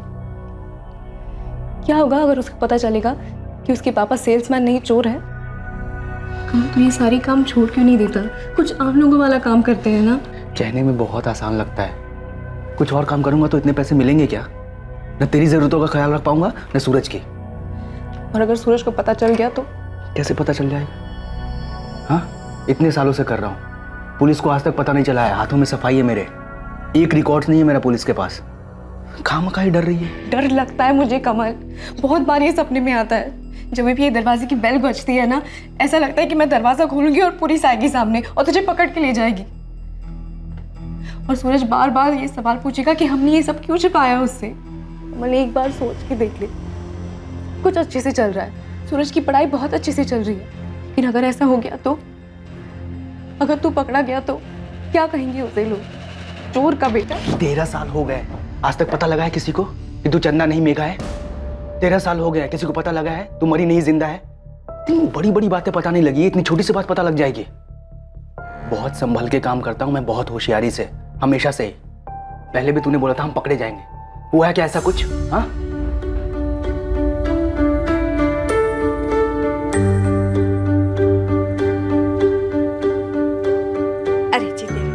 क्या होगा अगर उसको पता चलेगा कि उसके पापा सेल्समैन नहीं चोर है? कमल, तू ये सारी काम छोड़ क्यों नहीं देता? कुछ आम लोगों वाला काम करते हैं ना। कहने में बहुत आसान लगता है, कुछ और काम करूंगा तो इतने पैसे मिलेंगे क्या? न तेरी जरूरतों का ख्याल रख पाऊंगा न सूरज की। और अगर सूरज को पता चल गया तो? कैसे पता चल जाएगा? हाँ, इतने सालों से कर रहा हूँ, पुलिस को आज तक पता नहीं चला है। हाथों में सफाई है मेरे, एक रिकॉर्ड नहीं है मेरा पुलिस के पास। खामखा ही डर रही है। डर लगता है मुझे कमल, बहुत बार ये सपने में आता है। जब भी ये दरवाजे की बेल बजती है ना, ऐसा लगता है कि मैं दरवाजा खोलूंगी और पुलिस आएगी सामने और तुझे पकड़ के ले जाएगी। और सूरज बार बार ये सवाल पूछेगा कि हमने ये सब क्यों छिपाया उससे। कमल, एक बार सोच के देख ले, कुछ अच्छे से चल रहा है, सूरज की पढ़ाई बहुत अच्छे से चल रही है, लेकिन अगर ऐसा हो गया तो, अगर तू पकड़ा गया तो क्या कहेंगे उसे लोग? चोर का बेटा। 13 साल हो गए, आज तक पता लगा है किसी को कि तू चंदा नहीं मेघा है? 13 साल हो गए, किसी को पता लगा है तू मरी नहीं जिंदा है? इतनी बड़ी बड़ी बातें पता नहीं लगी, इतनी छोटी सी बात पता लग जाएगी। बहुत संभल के काम करता हूं मैं, बहुत होशियारी से, हमेशा से ही। पहले भी तूने बोला था हम पकड़े जाएंगे, हुआ है क्या ऐसा कुछ? हाँ, अरे जी तेरे,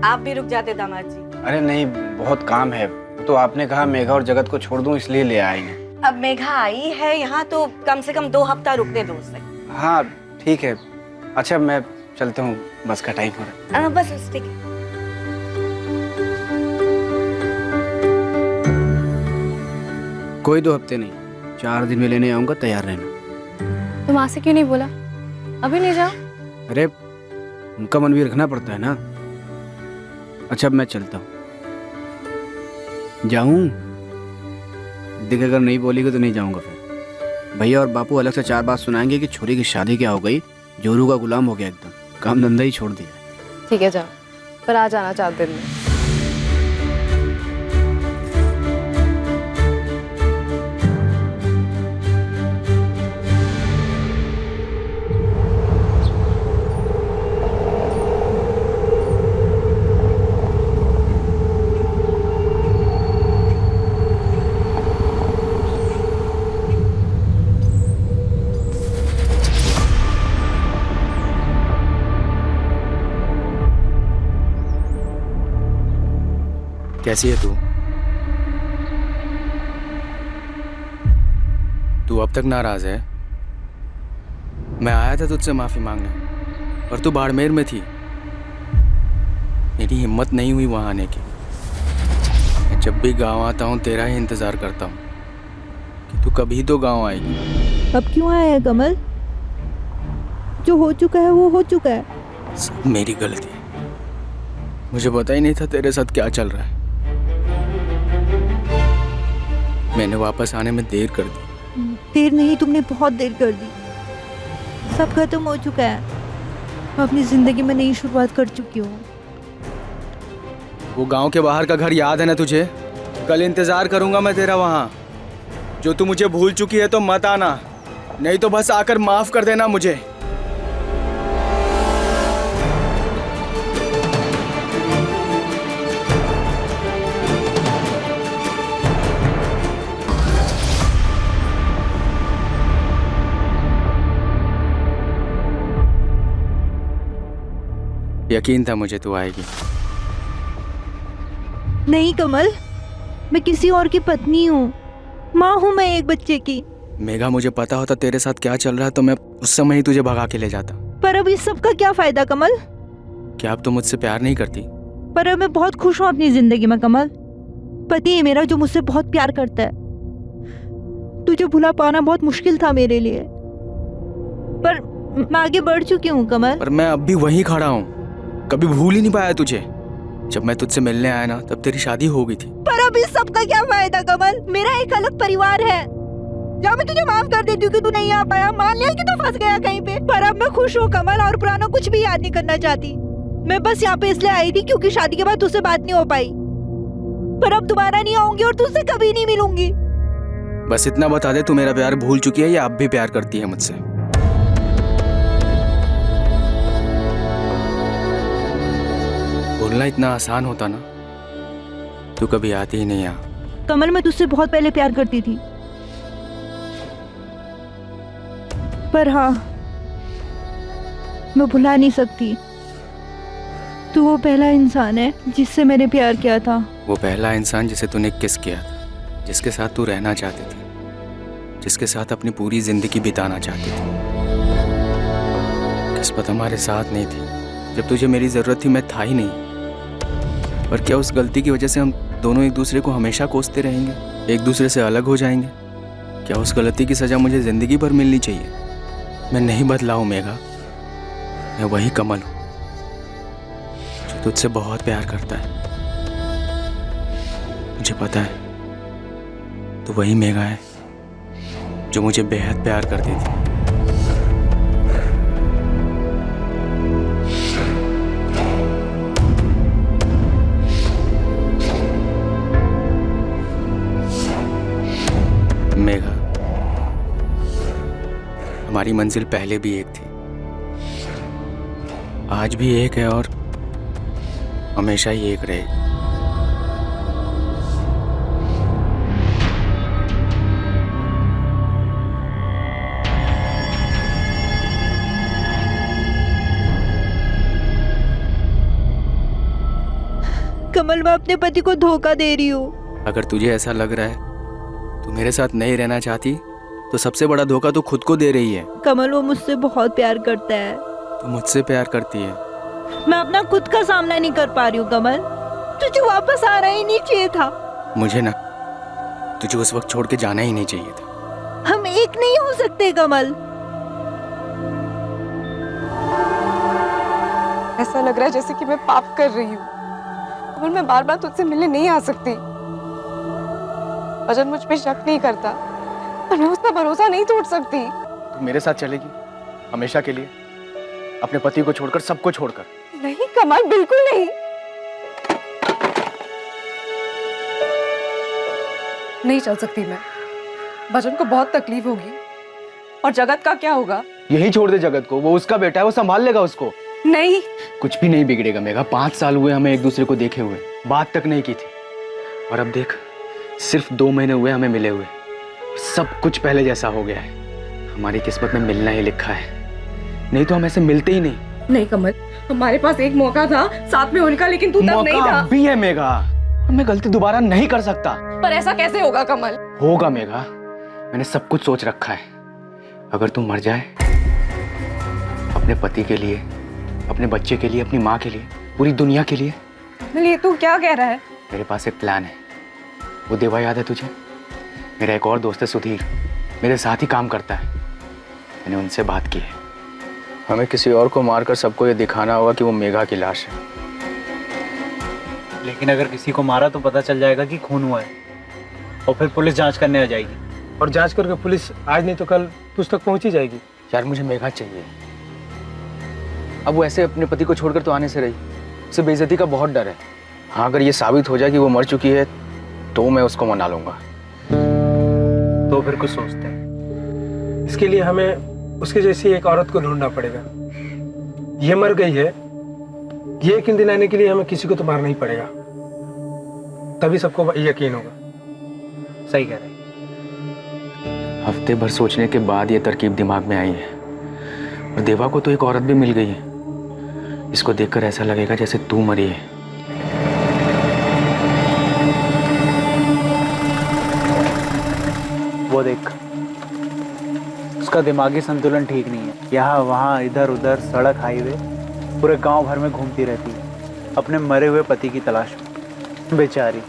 आप भी रुक जाते दामाद जी। अरे नहीं, बहुत काम है। तो आपने कहा मेघा और जगत को छोड़ दूं इसलिए ले आएंगे। अब मेघा आई है यहाँ तो कम से कम 2 हफ्ता रुकने दो उसे। हाँ ठीक है। अच्छा मैं चलता हूँ, बस का टाइम हो रहा है। बस ठीक है। कोई 2 हफ्ते नहीं, 4 दिन में लेने आऊंगा, तैयार रहना। तुम माँ से क्यों नहीं बोला? अभी ले जाओ। अरे उनका मन भी रखना पड़ता है ना। अच्छा अब मैं चलता हूँ। जाऊँ? देख अगर नहीं बोलेगी तो नहीं जाऊँगा फिर। भैया और बापू अलग से 4 बात सुनाएंगे कि छोरी की शादी क्या हो गई, जोरू का गुलाम हो गया, एकदम काम धंधा ही छोड़ दिया। ठीक है जाओ, पर आ जाना 4 दिन में। कैसी है तू? तू अब तक नाराज है? मैं आया था तुझसे माफी मांगने, पर तू बाड़मेर में थी। मेरी हिम्मत नहीं हुई वहां आने की। मैं जब भी गांव आता हूँ तेरा ही इंतजार करता हूँ कि तू कभी तो गांव आएगी। अब क्यों आया है कमल? जो हो चुका है वो हो चुका है। सब मेरी गलती है, मुझे पता ही नहीं था तेरे साथ क्या चल रहा है। मैंने वापस आने में देर कर दी। देर नहीं, तुमने बहुत देर कर दी। सब खत्म हो चुका है, मैं अपनी जिंदगी में नई शुरुआत कर चुकी हूँ। वो गांव के बाहर का घर याद है ना तुझे? कल इंतजार करूंगा मैं तेरा वहां। जो तू मुझे भूल चुकी है तो मत आना, नहीं तो बस आकर माफ कर देना मुझे। यकीन था मुझे तू आएगी। नहीं कमल, मैं किसी और की पत्नी हूँ, माँ हूँ मैं एक बच्चे की। मेघा मुझे पता होता तेरे साथ क्या चल रहा है तो मैं उस समय ही तुझे भगा के ले जाता। पर अब इस सब का क्या फायदा कमल? क्या अब तू मुझसे प्यार नहीं करती? पर अब मैं बहुत खुश हूँ अपनी जिंदगी में कमल। पति है मेरा जो मुझसे बहुत प्यार करता है। तुझे भुला पाना बहुत मुश्किल था मेरे लिए, पर मैं आगे बढ़ चुकी हूँ कमल। पर मैं अब भी वहीं खड़ा हूँ, कभी भूल ही नहीं पाया तुझे। जब मैं तुझसे मिलने आया ना तब तेरी शादी हो गई थी। पर अब इस सब का क्या फायदा कमल? मेरा एक अलग परिवार है। जब मैं तुझे माफ कर देती हूँ कि तू नहीं आ पाया, मान लिया कि तू फंस गया कहीं पे, पर अब मैं खुश हूँ कमल और पुराना कुछ भी याद नहीं करना चाहती। मैं बस यहाँ पे इसलिए आई थी क्योंकि शादी के बाद तुझसे बात नहीं हो पाई, पर अब दोबारा नहीं आऊंगी और तुझसे कभी नहीं मिलूंगी। बस इतना बता दे, तू मेरा प्यार भूल चुकी है या अब भी प्यार करती है मुझसे? बोलना इतना आसान होता ना, तू कभी आती ही नहीं यहाँ। कमल मैं तुझसे बहुत पहले प्यार करती थी, पर हाँ मैं भुला नहीं सकती। तू वो पहला इंसान है जिससे मैंने प्यार किया था। वो पहला इंसान जिसे तूने किस किया था, जिसके साथ तू रहना चाहती थी, जिसके साथ अपनी पूरी जिंदगी बिताना चाहती थी। किस्मत हमारे साथ नहीं थी, जब तुझे मेरी जरूरत थी मैं था ही नहीं। पर क्या उस गलती की वजह से हम दोनों एक दूसरे को हमेशा कोसते रहेंगे, एक दूसरे से अलग हो जाएंगे? क्या उस गलती की सजा मुझे जिंदगी भर मिलनी चाहिए? मैं नहीं बदला हूँ मेघा, मैं वही कमल हूँ जो तुझसे बहुत प्यार करता है। मुझे पता है तो वही मेघा है जो मुझे बेहद प्यार करती थी। मेघा, हमारी मंजिल पहले भी एक थी, आज भी एक है और हमेशा ही एक रहेगी। कमल, मैं अपने पति को धोखा दे रही हूँ। अगर तुझे ऐसा लग रहा है तू मेरे साथ नहीं रहना चाहती, तो सबसे बड़ा धोखा तू खुद को दे रही है। कमल, वो मुझसे बहुत प्यार करता है। तू मुझसे प्यार करती है। मैं अपना खुद का सामना नहीं कर पा रही हूँ कमल। तुझे वापस आना ही नहीं चाहिए था। मुझे ना तुझे उस वक्त छोड़ के जाना ही नहीं चाहिए था। हम एक नहीं हो सकते कमल। ऐसा लग रहा है जैसे कि मैं पाप कर रही हूँ। कमल, मैं बार बार तुझसे मिलने नहीं आ सकती। भजन मुझ पे शक नहीं करता, पर मैं उसका भरोसा नहीं तोड़ सकती। तू मेरे साथ चलेगी हमेशा के लिए, अपने पति को छोड़कर, सबको छोड़कर? नहीं कमल, बिल्कुल नहीं। नहीं चल सकती मैं। भजन को बहुत तकलीफ होगी। और जगत का क्या होगा? यही छोड़ दे जगत को, वो उसका बेटा है, वो संभाल लेगा उसको। नहीं, कुछ भी नहीं बिगड़ेगा मेघा। 5 साल हुए हमें एक दूसरे को देखे हुए, बात तक नहीं की थी, और अब देख सिर्फ 2 महीने हुए हमें मिले हुए, सब कुछ पहले जैसा हो गया है। हमारी किस्मत में मिलना ही लिखा है, नहीं तो हम ऐसे मिलते ही नहीं। नहीं कमल, हमारे पास एक मौका था साथ में होने का, लेकिन तू तब नहीं था। भी है मेघा, मैं गलती दोबारा नहीं कर सकता। पर ऐसा कैसे होगा कमल? होगा मेघा, मैंने सब कुछ सोच रखा है। अगर तू मर जाए, अपने पति के लिए, अपने बच्चे के लिए, अपनी माँ के लिए, पूरी दुनिया के लिए। ये तू क्या कह रहा है? मेरे पास एक प्लान है। वो देवा याद है तुझे? मेरा एक और दोस्त है सुधीर, मेरे साथ ही काम करता है। मैंने उनसे बात की है, हमें किसी और को मारकर सबको ये दिखाना होगा कि वो मेघा की लाश है। लेकिन अगर किसी को मारा तो पता चल जाएगा कि खून हुआ है, और फिर पुलिस जांच करने आ जाएगी। और जांच करके पुलिस आज नहीं तो कल तुझ तक पहुंच ही जाएगी। यार मुझे मेघा चाहिए। अब वो ऐसे अपने पति को छोड़कर तो आने से रही, उसे बेइज्जती का बहुत डर है। हाँ, अगर ये साबित हो जाए कि वो मर चुकी है तो मैं उसको मना लूंगा। तो फिर कुछ सोचते हैं। इसके लिए हमें उसकी जैसी एक औरत को ढूंढना पड़ेगा। ये मर गई है, ये यकीन दिलाने के लिए हमें किसी को तो मारना ही पड़ेगा, तभी सबको यकीन होगा। सही कह रहे। हफ्ते भर सोचने के बाद ये तरकीब दिमाग में आई है, और देवा को तो एक औरत भी मिल गई है। इसको देखकर ऐसा लगेगा जैसे तू मरी है। वो देख, उसका दिमागी संतुलन ठीक नहीं है। यहाँ वहाँ इधर उधर, सड़क, हाईवे, पूरे गांव भर में घूमती रहती है अपने मरे हुए पति की तलाश में। बेचारी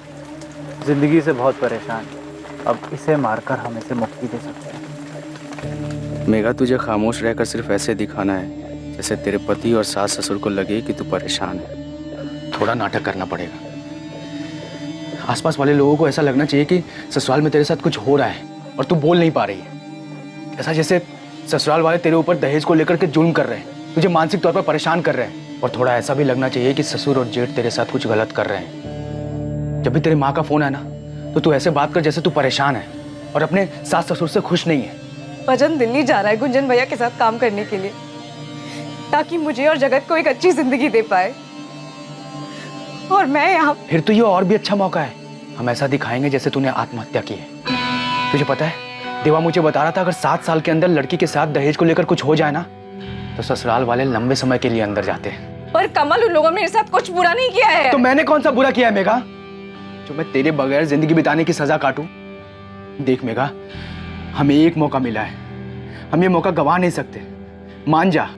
जिंदगी से बहुत परेशान है। अब इसे मारकर हम इसे मुक्ति दे सकते हैं। मेघा, तुझे खामोश रहकर सिर्फ ऐसे दिखाना है जैसे तेरे पति और सास ससुर को लगे कि तू परेशान है। थोड़ा नाटक करना पड़ेगा। आसपास वाले लोगों को ऐसा लगना चाहिए कि ससुराल में तेरे साथ कुछ हो रहा है और तू बोल नहीं पा रही है। ऐसा जैसे ससुराल वाले तेरे ऊपर दहेज को लेकर के जुल्म कर रहे हैं, तुझे मानसिक तौर पर परेशान कर रहे हैं। और थोड़ा ऐसा भी लगना चाहिए कि ससुर और जेठ तेरे साथ कुछ गलत कर रहे हैं। जब भी तेरी माँ का फोन है ना, तो तू ऐसे बात कर जैसे तू परेशान है और अपने सास ससुर से खुश नहीं है। भजन दिल्ली जा रहा है गुंजन भैया के साथ काम करने के लिए, ताकि मुझे और जगत को एक अच्छी जिंदगी दे पाए। और मैं यहाँ। फिर तो ये और भी अच्छा मौका है। हम ऐसा दिखाएंगे जैसे तूने आत्महत्या की है। तुझे पता है, देवा मुझे बता रहा था अगर 7 साल के अंदर लड़की के साथ दहेज को लेकर कुछ हो जाए ना, तो ससुराल वाले लंबे समय के लिए अंदर जाते हैं। पर कमल, उन लोगों ने मेरे साथ कुछ बुरा नहीं किया है। तो मैंने कौन सा बुरा किया है मेघा, जो मैं तेरे बगैर जिंदगी बिताने की सजा काटूं? देख मेघा, हमें एक मौका मिला है, हम ये मौका गवा नहीं सकते। मान जा,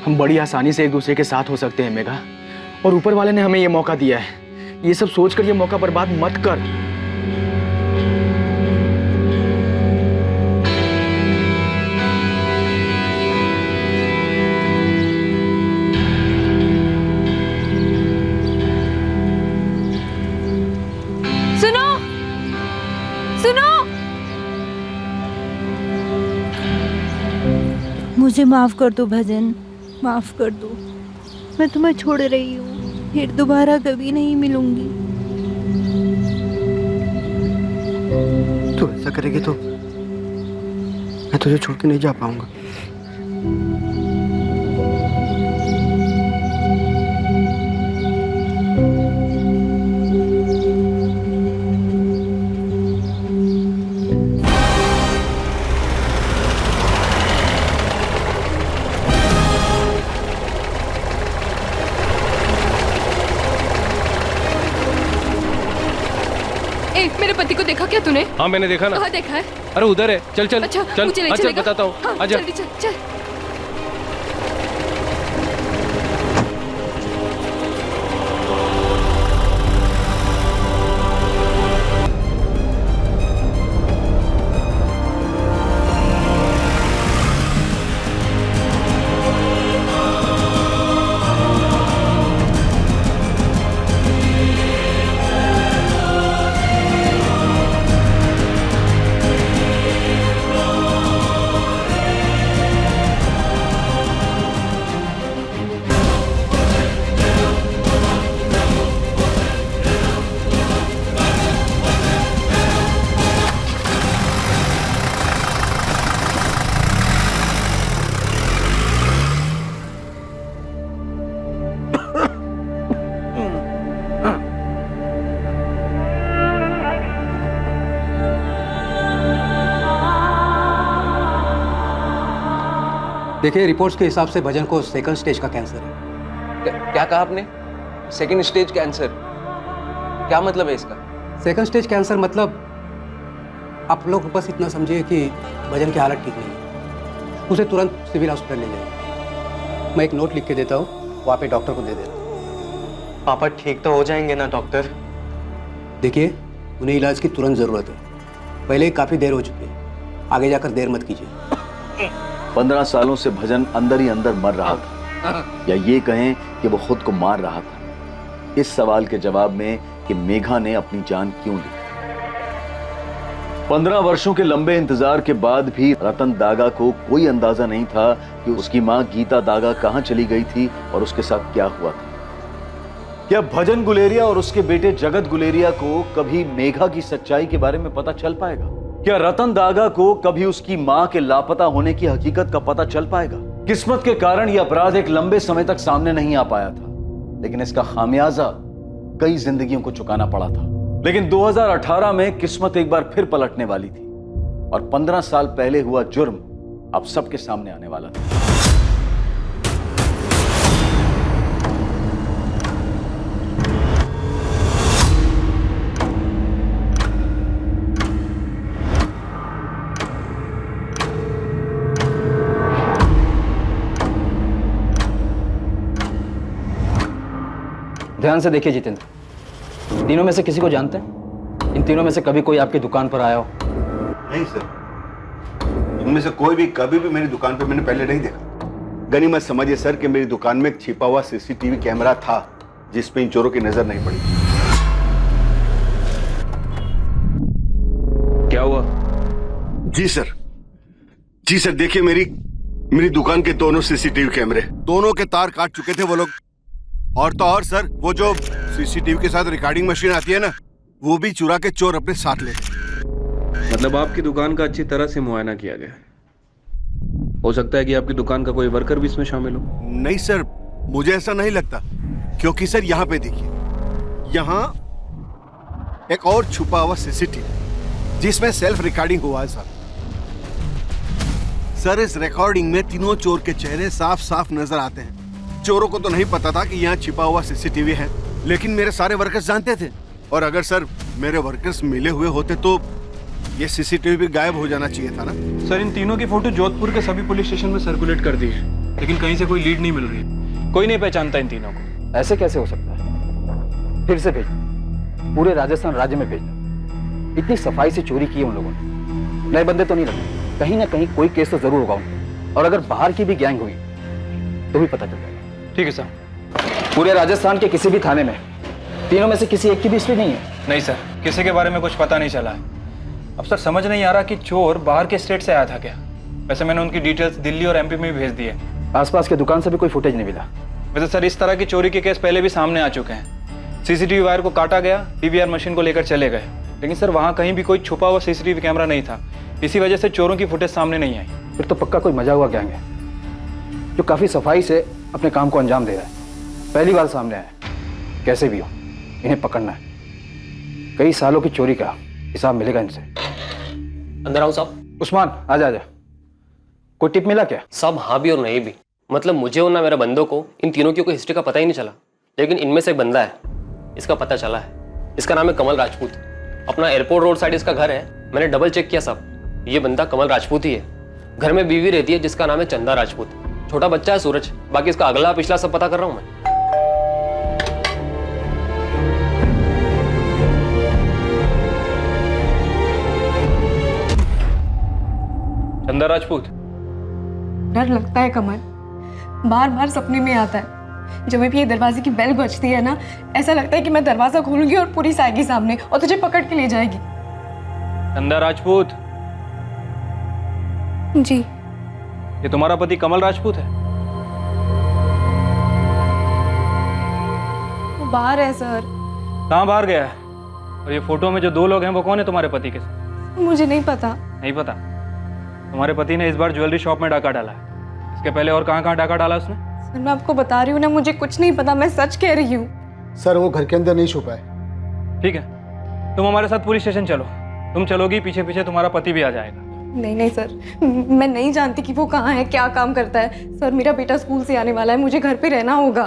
हम बड़ी आसानी से एक दूसरे के साथ हो सकते हैं मेघा, और ऊपर वाले ने हमें ये मौका दिया है। ये सब सोचकर ये मौका बर्बाद मत कर। सुनो, सुनो। मुझे माफ़ कर दो भजन, माफ़ कर दो। मैं तुम्हें छोड़ रही हूँ, फिर दोबारा कभी नहीं मिलूंगी। तू ऐसा करेगी तो मैं तुझे छोड़ के नहीं जा पाऊंगा। मेरे पति को देखा क्या तूने? हाँ मैंने देखा ना। कहाँ देखा है? अरे उधर है, चल चल। अच्छा, चल मुझे ले अच्छा चलेगा? बताता हूँ। हाँ, आजा। जल्दी चल चल। देखिए, रिपोर्ट्स के हिसाब से भजन को सेकंड स्टेज का कैंसर है। क्या कहा आपने? Second stage cancer? क्या मतलब है इसका? सेकंड स्टेज कैंसर मतलब आप लोग बस इतना समझिए कि भजन की हालत ठीक नहीं है, उसे तुरंत सिविल हॉस्पिटल ले जाइए। मैं एक नोट लिख के देता हूँ, वो आप डॉक्टर को दे देना। पापा ठीक तो हो जाएंगे ना डॉक्टर? देखिए, उन्हें इलाज की तुरंत ज़रूरत है। पहले ही काफ़ी देर हो चुकी है, आगे जाकर देर मत कीजिए। 15 सालों से भजन अंदर ही अंदर मर रहा था, या ये कहें कि वो खुद को मार रहा था। इस सवाल के जवाब में कि मेघा ने अपनी जान क्यों ली। 15 वर्षों के लंबे इंतजार के बाद भी रतन दागा को कोई अंदाजा नहीं था कि उसकी मां गीता दागा कहां चली गई थी और उसके साथ क्या हुआ था। क्या भजन गुलेरिया और उसके बेटे जगत गुलेरिया को कभी मेघा की सच्चाई के बारे में पता चल पाएगा? क्या रतन दागा को कभी उसकी मां के लापता होने की हकीकत का पता चल पाएगा? किस्मत के कारण यह अपराध एक लंबे समय तक सामने नहीं आ पाया था, लेकिन इसका खामियाजा कई जिंदगियों को चुकाना पड़ा था। लेकिन 2018 में किस्मत एक बार फिर पलटने वाली थी और 15 साल पहले हुआ जुर्म अब सबके सामने आने वाला था। ध्यान से देखिए जितेंद्र, तीनों में से किसी को जानते हैं? इन तीनों में से कभी कोई आपकी दुकान पर आया हो? नहीं सर, इनमें से कोई भी कभी भी मेरी दुकान पे मैंने पहले नहीं देखा। गनीमत समझिए सर कि मेरी दुकान में एक छिपा हुआ सीसीटीवी कैमरा था जिस पे इन चोरों की नजर नहीं पड़ी। क्या हुआ? जी सर देखिए, मेरी दुकान के दोनों सीसीटीवी कैमरे, दोनों के तार काट चुके थे वो लोग। और तो और सर, वो जो सीसीटीवी के साथ रिकॉर्डिंग मशीन आती है ना, वो भी चुरा के चोर अपने साथ ले गए। मतलब आपकी दुकान का अच्छी तरह से मुआयना किया गया। हो सकता है कि आपकी दुकान का कोई वर्कर भी इसमें शामिल हो। नहीं सर, मुझे ऐसा नहीं लगता, क्योंकि सर यहाँ पे देखिए, यहाँ एक और छुपा हुआ सीसीटीवी जिसमें सेल्फ रिकॉर्डिंग हुआ है सर। इस रिकॉर्डिंग में तीनों चोर के चेहरे साफ साफ नजर आते हैं। चोरों को तो नहीं पता था कि यहाँ छिपा हुआ सीसीटीवी है, लेकिन मेरे सारे वर्कर्स जानते थे। और अगर सर मेरे वर्कर्स मिले हुए होते तो ये सीसीटीवी भी गायब हो जाना चाहिए था ना। सर, इन तीनों की फोटो जोधपुर के सभी पुलिस स्टेशन में सर्कुलेट कर दी है, लेकिन कहीं से कोई लीड नहीं मिल रही। कोई नहीं पहचानता इन तीनों को। ऐसे कैसे हो सकता है? फिर से भेजना, पूरे राजस्थान राज्य में भेजना। इतनी सफाई से चोरी की है उन लोगों ने, नए बंदे तो नहीं लगे। कहीं ना कहीं कोई केस तो जरूर होगा उनका, और अगर बाहर की भी गैंग हुई तो भी पता चल जाएगा। ठीक है सर। पूरे राजस्थान के किसी भी थाने में तीनों में से किसी एक की भी हिस्ट्री नहीं है? नहीं सर, किसी के बारे में कुछ पता नहीं चला है। अब सर समझ नहीं आ रहा कि चोर बाहर के स्टेट से आया था क्या। वैसे मैंने उनकी डिटेल्स दिल्ली और एमपी में भी भेज दी है। आसपास के दुकान से भी कोई फुटेज नहीं मिला। वैसे सर इस तरह की चोरी के केस पहले भी सामने आ चुके हैं। सीसीटीवी वायर को काटा गया, डीवीआर मशीन को लेकर चले गए, लेकिन सर वहाँ कहीं भी कोई छुपा हुआ सीसीटीवी कैमरा नहीं था। इसी वजह से चोरों की फुटेज सामने नहीं आई। फिर तो पक्का कोई मजा हुआ गैंग है जो काफी सफाई से अपने काम को अंजाम दे रहा है। पहली बार सामने आया। कैसे भी हो इन्हें पकड़ना है। कई सालों की चोरी का हिसाब मिलेगा इनसे। अंदर आओ साहब। उस्मान आजा आजा। कोई टिप मिला क्या? साहब हाँ भी और नहीं भी। मतलब मुझे और ना मेरे बंदों को इन तीनों की कोई हिस्ट्री का पता ही नहीं चला, लेकिन इनमें से एक बंदा है, इसका पता चला है। इसका नाम है कमल राजपूत। अपना एयरपोर्ट रोड साइड इसका घर है। मैंने डबल चेक किया साहब, ये बंदा कमल राजपूत ही है। घर में बीवी रहती है जिसका नाम है चंदा राजपूत। छोटा बच्चा है सूरज। बाकी इसका अगला पिछला सब पता कर रहा हूँ मैं। चंदा राजपूत। डर लगता है कमल, बार बार सपने में आता है। जब भी ये दरवाजे की बेल बजती है ना, ऐसा लगता है कि मैं दरवाजा खोलूंगी और पुलिस आएगी सामने और तुझे पकड़ के ले जाएगी। चंदा राजपूत जी। ये तुम्हारा पति कमल राजपूत है? वो बाहर है सर। कहाँ बाहर गया है? और ये फोटो में जो दो लोग हैं वो कौन है तुम्हारे पति के साथ? मुझे नहीं पता। नहीं पता? तुम्हारे पति ने इस बार ज्वेलरी शॉप में डाका डाला है। इसके पहले और कहाँ कहाँ डाका डाला उसने? सर मैं आपको बता रही हूँ ना, मुझे कुछ नहीं पता, मैं सच कह रही हूँ। सर वो घर के अंदर नहीं छुपा है। ठीक है, तुम हमारे साथ पुलिस स्टेशन चलो। तुम चलोगी, पीछे पीछे तुम्हारा पति भी आ जाएगा। नहीं नहीं सर, मैं नहीं जानती कि वो कहाँ है, क्या काम करता है। सर मेरा बेटा स्कूल से आने वाला है, मुझे घर पे रहना होगा।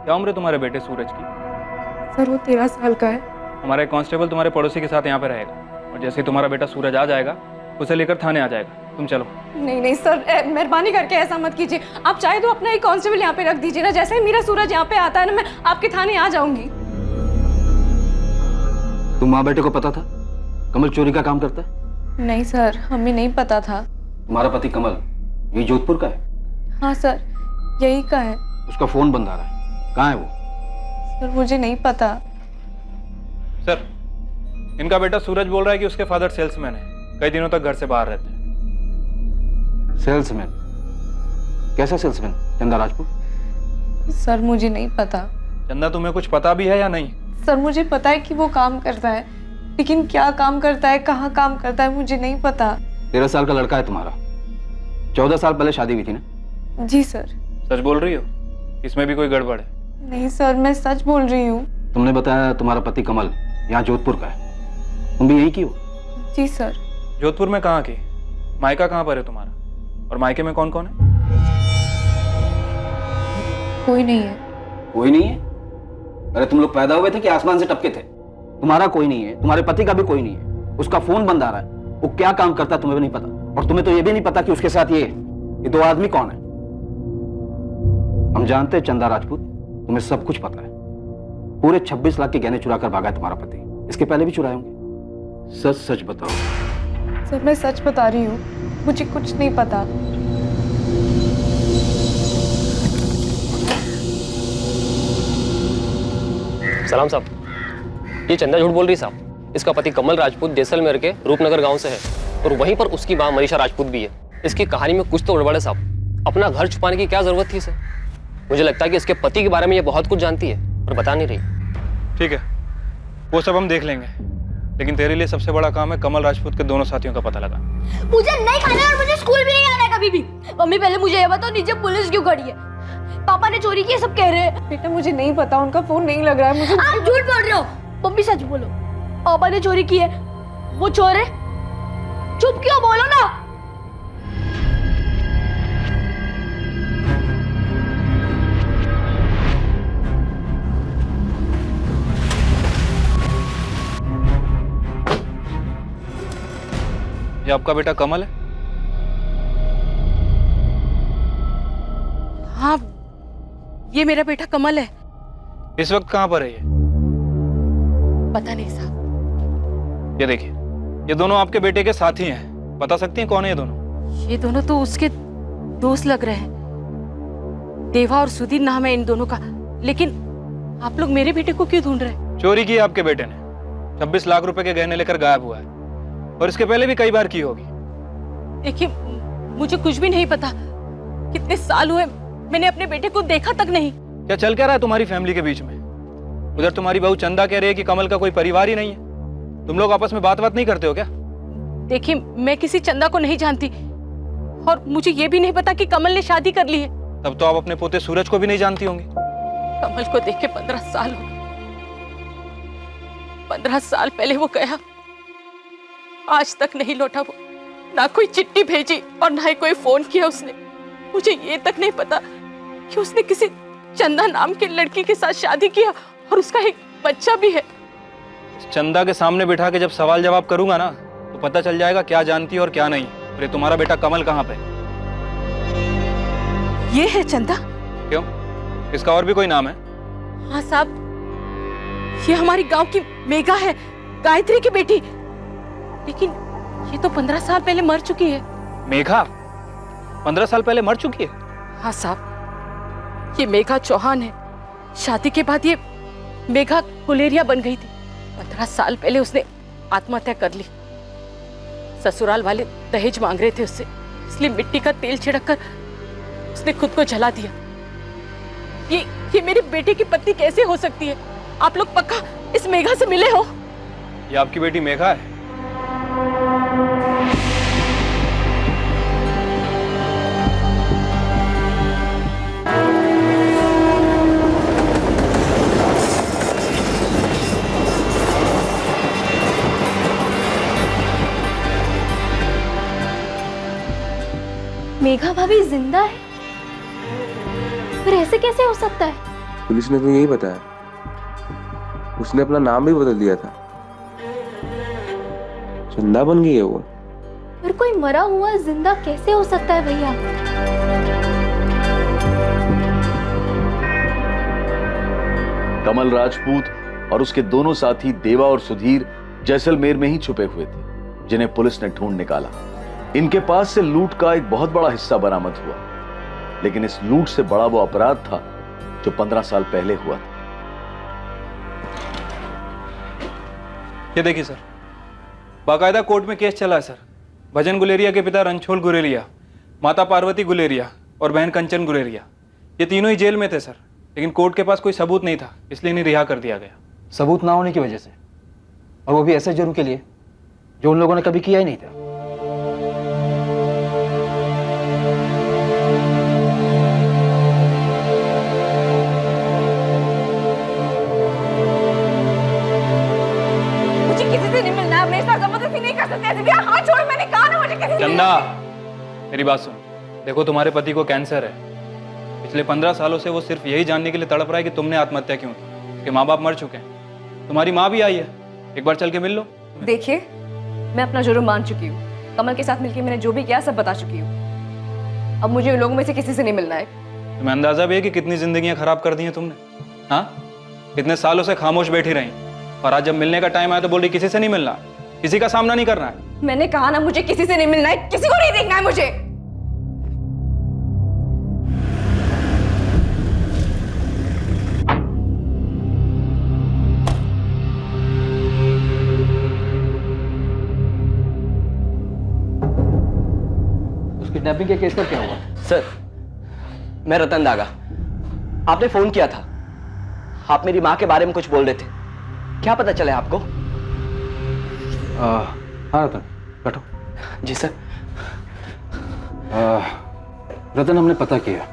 क्या उम्र है तुम्हारे बेटे सूरज की? सर वो 13 साल का है। हमारा एक कांस्टेबल तुम्हारे पड़ोसी के साथ यहाँ पे रहेगा, और जैसे ही तुम्हारा बेटा सूरज आ जाएगा उसे लेकर थाने आ जाएगा। तुम चलो। नहीं नहीं सर, मेहरबानी करके ऐसा मत कीजिए। आप चाहे तो अपना एक कांस्टेबल यहाँ पे रख दीजिए ना। जैसे ही मेरा सूरज यहाँ पे आता है ना, मैं आपके थाने आ जाऊंगी। तुम माँ बेटे को पता था कमल चोरी का काम करता है? नहीं सर, हमें नहीं पता था। तुम्हारा पति कमल ये जोधपुर का है? हाँ सर, यही का है। उसका फोन बंद आ रहा है, कहाँ है वो? सर मुझे नहीं पता। सर इनका बेटा सूरज बोल रहा है कि उसके फादर सेल्समैन है, कई दिनों तक घर से बाहर रहते हैं। सेल्समैन? कैसा सेल्समैन? चंदा राजपूत? सर मुझे नहीं पता। चंदा तुम्हें कुछ पता भी है या नहीं? सर मुझे पता है कि वो काम करता है, लेकिन क्या काम करता है, कहाँ काम करता है, मुझे नहीं पता। 13 साल का लड़का है तुम्हारा। 14 साल पहले शादी हुई थी ना? जी सर। सच बोल रही हो? इसमें भी कोई गड़बड़ है? नहीं सर, मैं सच बोल रही हूँ। तुमने बताया तुम्हारा पति कमल यहाँ जोधपुर का है, तुम भी यही की हो? जी सर। जोधपुर में कहाँ की? मायका कहाँ पर है तुम्हारा? और मायके में कौन कौन है? कोई नहीं है। कोई नहीं है? अरे तुम लोग पैदा हुए थे कि आसमान से टपके थे? तुम्हारा कोई नहीं है, तुम्हारे पति का भी कोई नहीं है। उसका फोन बंद आ रहा है, वो क्या काम करता है तुम्हें भी नहीं पता, और तुम्हें तो ये भी नहीं पता कि उसके साथ ये दो आदमी कौन है। हम जानते हैं चंदा राजपूत, तुम्हें सब कुछ पता है। पूरे 26 लाख के गहने चुरा कर भागा है तुम्हारा पति। इसके पहले भी चुराए होंगे। सच सच बताओ। सर मैं सच बता रही हूँ, मुझे कुछ नहीं पता। सलाम साहब, ये चंदा झूठ बोल रही साहब। इसका पति कमल राजपूत जैसलमेर के रूपनगर गांव से है, और वहीं पर उसकी मां मनीषा राजपूत भी है। इसकी कहानी में कुछ तो गड़बड़ है साहब। अपना घर छुपाने की क्या जरूरत थी इसे? मुझे लगता है कि इसके पति के बारे में ये बहुत कुछ जानती है पर बता नहीं रही। ठीक है, वो सब हम देख लेंगे, लेकिन तेरे लिए सबसे बड़ा काम है कमल राजपूत के दोनों साथियों का पता लगा। मुझे नहीं खाना है और मुझे स्कूल भी नहीं आना है कभी भी। मम्मी पहले मुझे ये बताओ, नीचे पुलिस क्यों खड़ी है? पापा ने चोरी की, सब कह रहे हैं। बेटा मुझे नहीं पता, उनका फोन नहीं लग रहा है मुझे। आप झूठ बोल रहे हो। मम्मी सच बोलो, पापा ने चोरी की है, वो चोर है। चुप क्यों, बोलो ना। ये आपका बेटा कमल है? हाँ, ये मेरा बेटा कमल है। इस वक्त कहाँ पर है ये? पता नहीं साहब। ये देखिए, ये दोनों आपके बेटे के साथी हैं। बता सकती हैं कौन है ये दोनों? ये दोनों तो उसके दोस्त लग रहे हैं। देवा और सुधीर नाम है इन दोनों का। लेकिन आप लोग मेरे बेटे को क्यों ढूंढ रहे हैं? चोरी की आपके बेटे ने। 26 लाख रुपए के गहने लेकर गायब हुआ है, और इसके पहले भी कई बार की होगी। देखिए, मुझे कुछ भी नहीं पता। कितने साल हुए मैंने अपने बेटे को देखा तक नहीं। क्या चल क्या रहा है तुम्हारी फैमिली के बीच में? उधर तुम्हारी बहू चंदा कह रही है कि कमल का कोई परिवार ही नहीं है। तुम लोग आपस में बात नहीं करते हो क्या? देखिए, मैं किसी चंदा को नहीं जानती और मुझे ये भी नहीं पता कि कमल ने शादी कर ली है। तब तो आप अपने पोते सूरज को भी नहीं जानती होंगी। कमल को देख के 15 साल हो गए। 15 साल पहले वो गया, आज तक नहीं लौटा। वो ना कोई चिट्ठी भेजी और ना ही कोई फोन किया उसने। मुझे ये तक नहीं पता कि उसने किसी चंदा नाम की लड़की के साथ शादी किया और उसका एक बच्चा भी है। चंदा के सामने बिठा के जब सवाल जवाब करूंगा ना तो पता चल जाएगा क्या जानती है और क्या नहीं। अरे तुम्हारा बेटा कमल कहाँ पे? ये है चंदा? क्यों, इसका और भी कोई नाम है? हाँ साहब, ये हमारी गांव की मेघा है, गायत्री की बेटी। लेकिन ये तो 15 साल पहले मर चुकी है। मेघा 15 साल पहले मर चुकी है? हाँ साहब, ये मेघा चौहान है। शादी के बाद ये मेघा गुलेरिया बन गई थी। 15 साल पहले उसने आत्महत्या कर ली। ससुराल वाले दहेज मांग रहे थे उससे, इसलिए मिट्टी का तेल छिड़ककर उसने खुद को जला दिया। ये मेरी बेटे की पत्नी कैसे हो सकती है? आप लोग पक्का इस मेघा से मिले हो? ये आपकी बेटी मेघा है? मेघा भाभी जिंदा है? पर ऐसे कैसे हो सकता है? पुलिस ने तो यही बताया। उसने अपना नाम भी बदल दिया था, चंदा बन गई है वो। पर कोई मरा हुआ जिंदा कैसे हो सकता है भैया? कमल राजपूत और उसके दोनों साथी देवा और सुधीर जैसलमेर में ही छुपे हुए थे, जिन्हें पुलिस ने ढूंढ निकाला। इनके पास से लूट का एक बहुत बड़ा हिस्सा बरामद हुआ, लेकिन इस लूट से बड़ा वो अपराध था जो 15 साल पहले हुआ था। ये देखिए सर, बाकायदा कोर्ट में केस चला है सर। भजन गुलेरिया के पिता रणछोड़ गुलेरिया, माता पार्वती गुलेरिया और बहन कंचन गुलेरिया, ये तीनों ही जेल में थे सर। लेकिन कोर्ट के पास कोई सबूत नहीं था, इसलिए इन्हें रिहा कर दिया गया। सबूत ना होने की वजह से, और वो भी ऐसे जुर्म के लिए जो उन लोगों ने कभी किया ही नहीं था। चंदा, मेरी बात सुन। देखो, तुम्हारे पति को कैंसर है। पिछले 15 सालों से वो सिर्फ यही जानने के लिए तड़प रहा है कि तुमने आत्महत्या क्यों की। उसके माँ बाप मर चुके हैं, तुम्हारी माँ भी आई है, एक बार चल के मिल लो। देखिए, मैं अपना जुर्म मान चुकी हूँ। कमल के साथ मिलकर मैंने जो भी किया सब बता चुकी हूँ। अब मुझे उन लोगों में से किसी से नहीं मिलना है। तुम्हें अंदाजा भी है कि कितनी जिंदगियां खराब कर दी हैं तुमने? हाँ, इतने सालों से खामोश बैठी रही, और आज जब मिलने का टाइम आया तो बोल रही किसी से नहीं मिलना, किसी का सामना नहीं करना है। मैंने कहा ना, मुझे किसी से नहीं मिलना है, किसी को नहीं देखना है मुझे। उस किडनैपिंग के केस का क्या हुआ? सर, मैं रतन दागा। आपने फोन किया था, आप मेरी माँ के बारे में कुछ बोल रहे थे, क्या पता चले आपको? हाँ रतन, बैठो। जी सर। रतन, हमने पता किया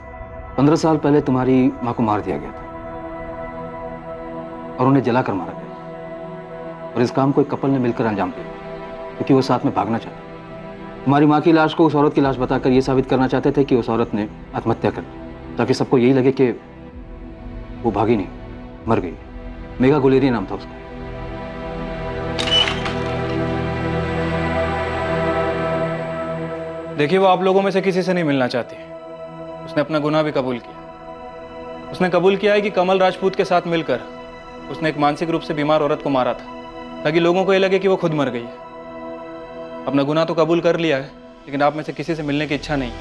15 साल पहले तुम्हारी माँ को मार दिया गया था और उन्हें जलाकर मारा गया, और इस काम को एक कपल ने मिलकर अंजाम दिया क्योंकि वो साथ में भागना चाहते। तुम्हारी माँ की लाश को उस औरत की लाश बताकर ये साबित करना चाहते थे कि उस औरत ने आत्महत्या कर ली, ताकि सबको यही लगे कि वो भागी नहीं, मर गई। मेघा गुलेरिया नाम था उसका। देखिए, वो आप लोगों में से किसी से नहीं मिलना चाहती। उसने अपना गुनाह भी कबूल किया। उसने कबूल किया है कि कमल राजपूत के साथ मिलकर उसने एक मानसिक रूप से बीमार औरत को मारा था, ताकि लोगों को ये लगे कि वो खुद मर गई है। अपना गुनाह तो कबूल कर लिया है, लेकिन आप में से किसी से मिलने की इच्छा नहीं।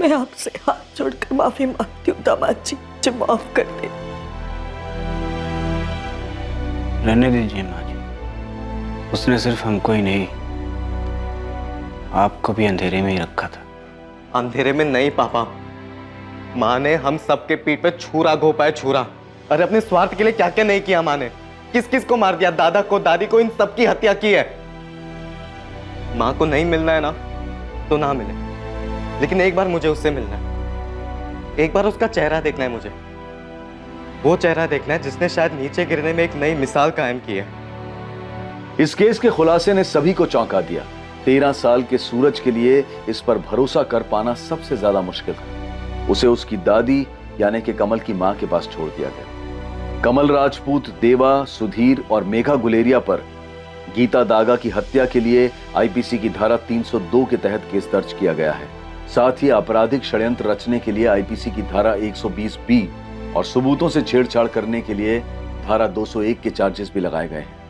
मैं आपसे हाथ जोड़कर माफी मांगती हूँ दामाद जी, मुझे माफ कर दे। रहने दीजिए माँ जी, उसने सिर्फ हमको ही नहीं आपको भी अंधेरे में ही रखा था। अंधेरे में नहीं पापा, माँ ने हम सबके पीठ पे छुरा घोपा है, छुरा। अरे अपने स्वार्थ के लिए क्या क्या नहीं किया माँ ने, किस किस को मार दिया, दादा को, दादी को, इन सबकी हत्या की है। माँ को नहीं मिलना है ना तो ना मिले, लेकिन एक बार मुझे उससे मिलना है, एक बार उसका चेहरा देखना है मुझे, वो चेहरा देखना है जिसने शायद नीचे गिरने में एक नई मिसाल कायम की है। इस केस के खुलासे ने सभी को चौंका दिया। 13 साल के सूरज के लिए इस पर भरोसा कर पाना सबसे ज्यादा मुश्किल था। उसे उसकी दादी यानी कि कमल की मां के पास छोड़ दिया गया। कमल राजपूत, देवा, सुधीर और मेघा गुलेरिया पर गीता दागा की हत्या के लिए आईपीसी की धारा 302 के तहत केस दर्ज किया गया है। साथ ही आपराधिक षड्यंत्र रचने के लिए आईपीसी की धारा 120 बी और सबूतों से छेड़छाड़ करने के लिए धारा 201 के चार्जेस भी लगाए गए हैं।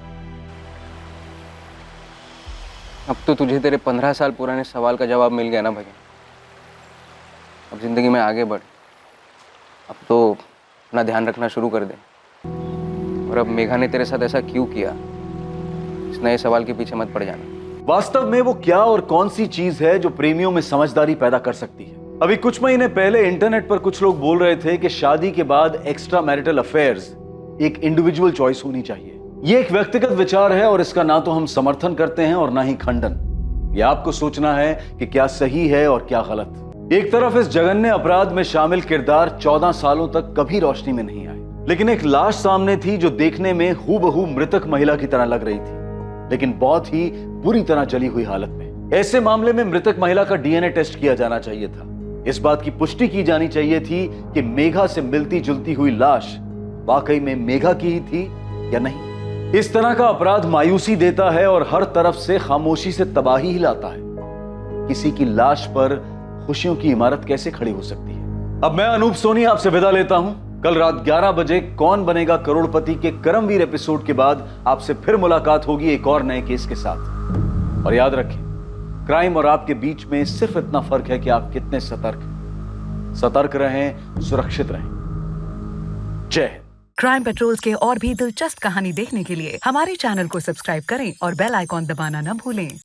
अब तो तुझे तेरे 15 साल पुराने सवाल का जवाब मिल गया ना भजन। अब जिंदगी में आगे बढ़, अब तो अपना ध्यान रखना शुरू कर दे। और अब मेघा ने तेरे साथ ऐसा क्यों किया, इस नए सवाल के पीछे मत पड़ जाना। वास्तव में वो क्या और कौन सी चीज है जो प्रेमियों में समझदारी पैदा कर सकती है? अभी कुछ महीने पहले इंटरनेट पर कुछ लोग बोल रहे थे कि शादी के बाद एक्स्ट्रा मैरिटल अफेयर्स एक इंडिविजुअल चॉइस होनी चाहिए। ये एक व्यक्तिगत विचार है और इसका ना तो हम समर्थन करते हैं और ना ही खंडन। ये आपको सोचना है कि क्या सही है और क्या गलत। एक तरफ इस जघन्य अपराध में शामिल किरदार 14 सालों तक कभी रोशनी में नहीं आए, लेकिन एक लाश सामने थी जो देखने में हूबहू मृतक महिला की तरह लग रही थी, लेकिन बहुत ही बुरी तरह जली हुई हालत में। ऐसे मामले में मृतक महिला का डीएनए टेस्ट किया जाना चाहिए था। इस बात की पुष्टि की जानी चाहिए थी कि मेघा से मिलती जुलती हुई लाश वाकई में मेघा की ही थी या नहीं। इस तरह का अपराध मायूसी देता है और हर तरफ से खामोशी से तबाही ही लाता है। किसी की लाश पर खुशियों की इमारत कैसे खड़ी हो सकती है? अब मैं अनूप सोनी आपसे विदा लेता हूं। कल रात 11 बजे कौन बनेगा करोड़पति के कर्मवीर एपिसोड के बाद आपसे फिर मुलाकात होगी एक और नए केस के साथ। और याद रखें, क्राइम और आपके बीच में सिर्फ इतना फर्क है कि आप कितने सतर्क रहें, सुरक्षित रहें। जय हिंद। क्राइम पेट्रोल्स के और भी दिलचस्प कहानी देखने के लिए हमारे चैनल को सब्सक्राइब करें और बेल आइकॉन दबाना न भूलें।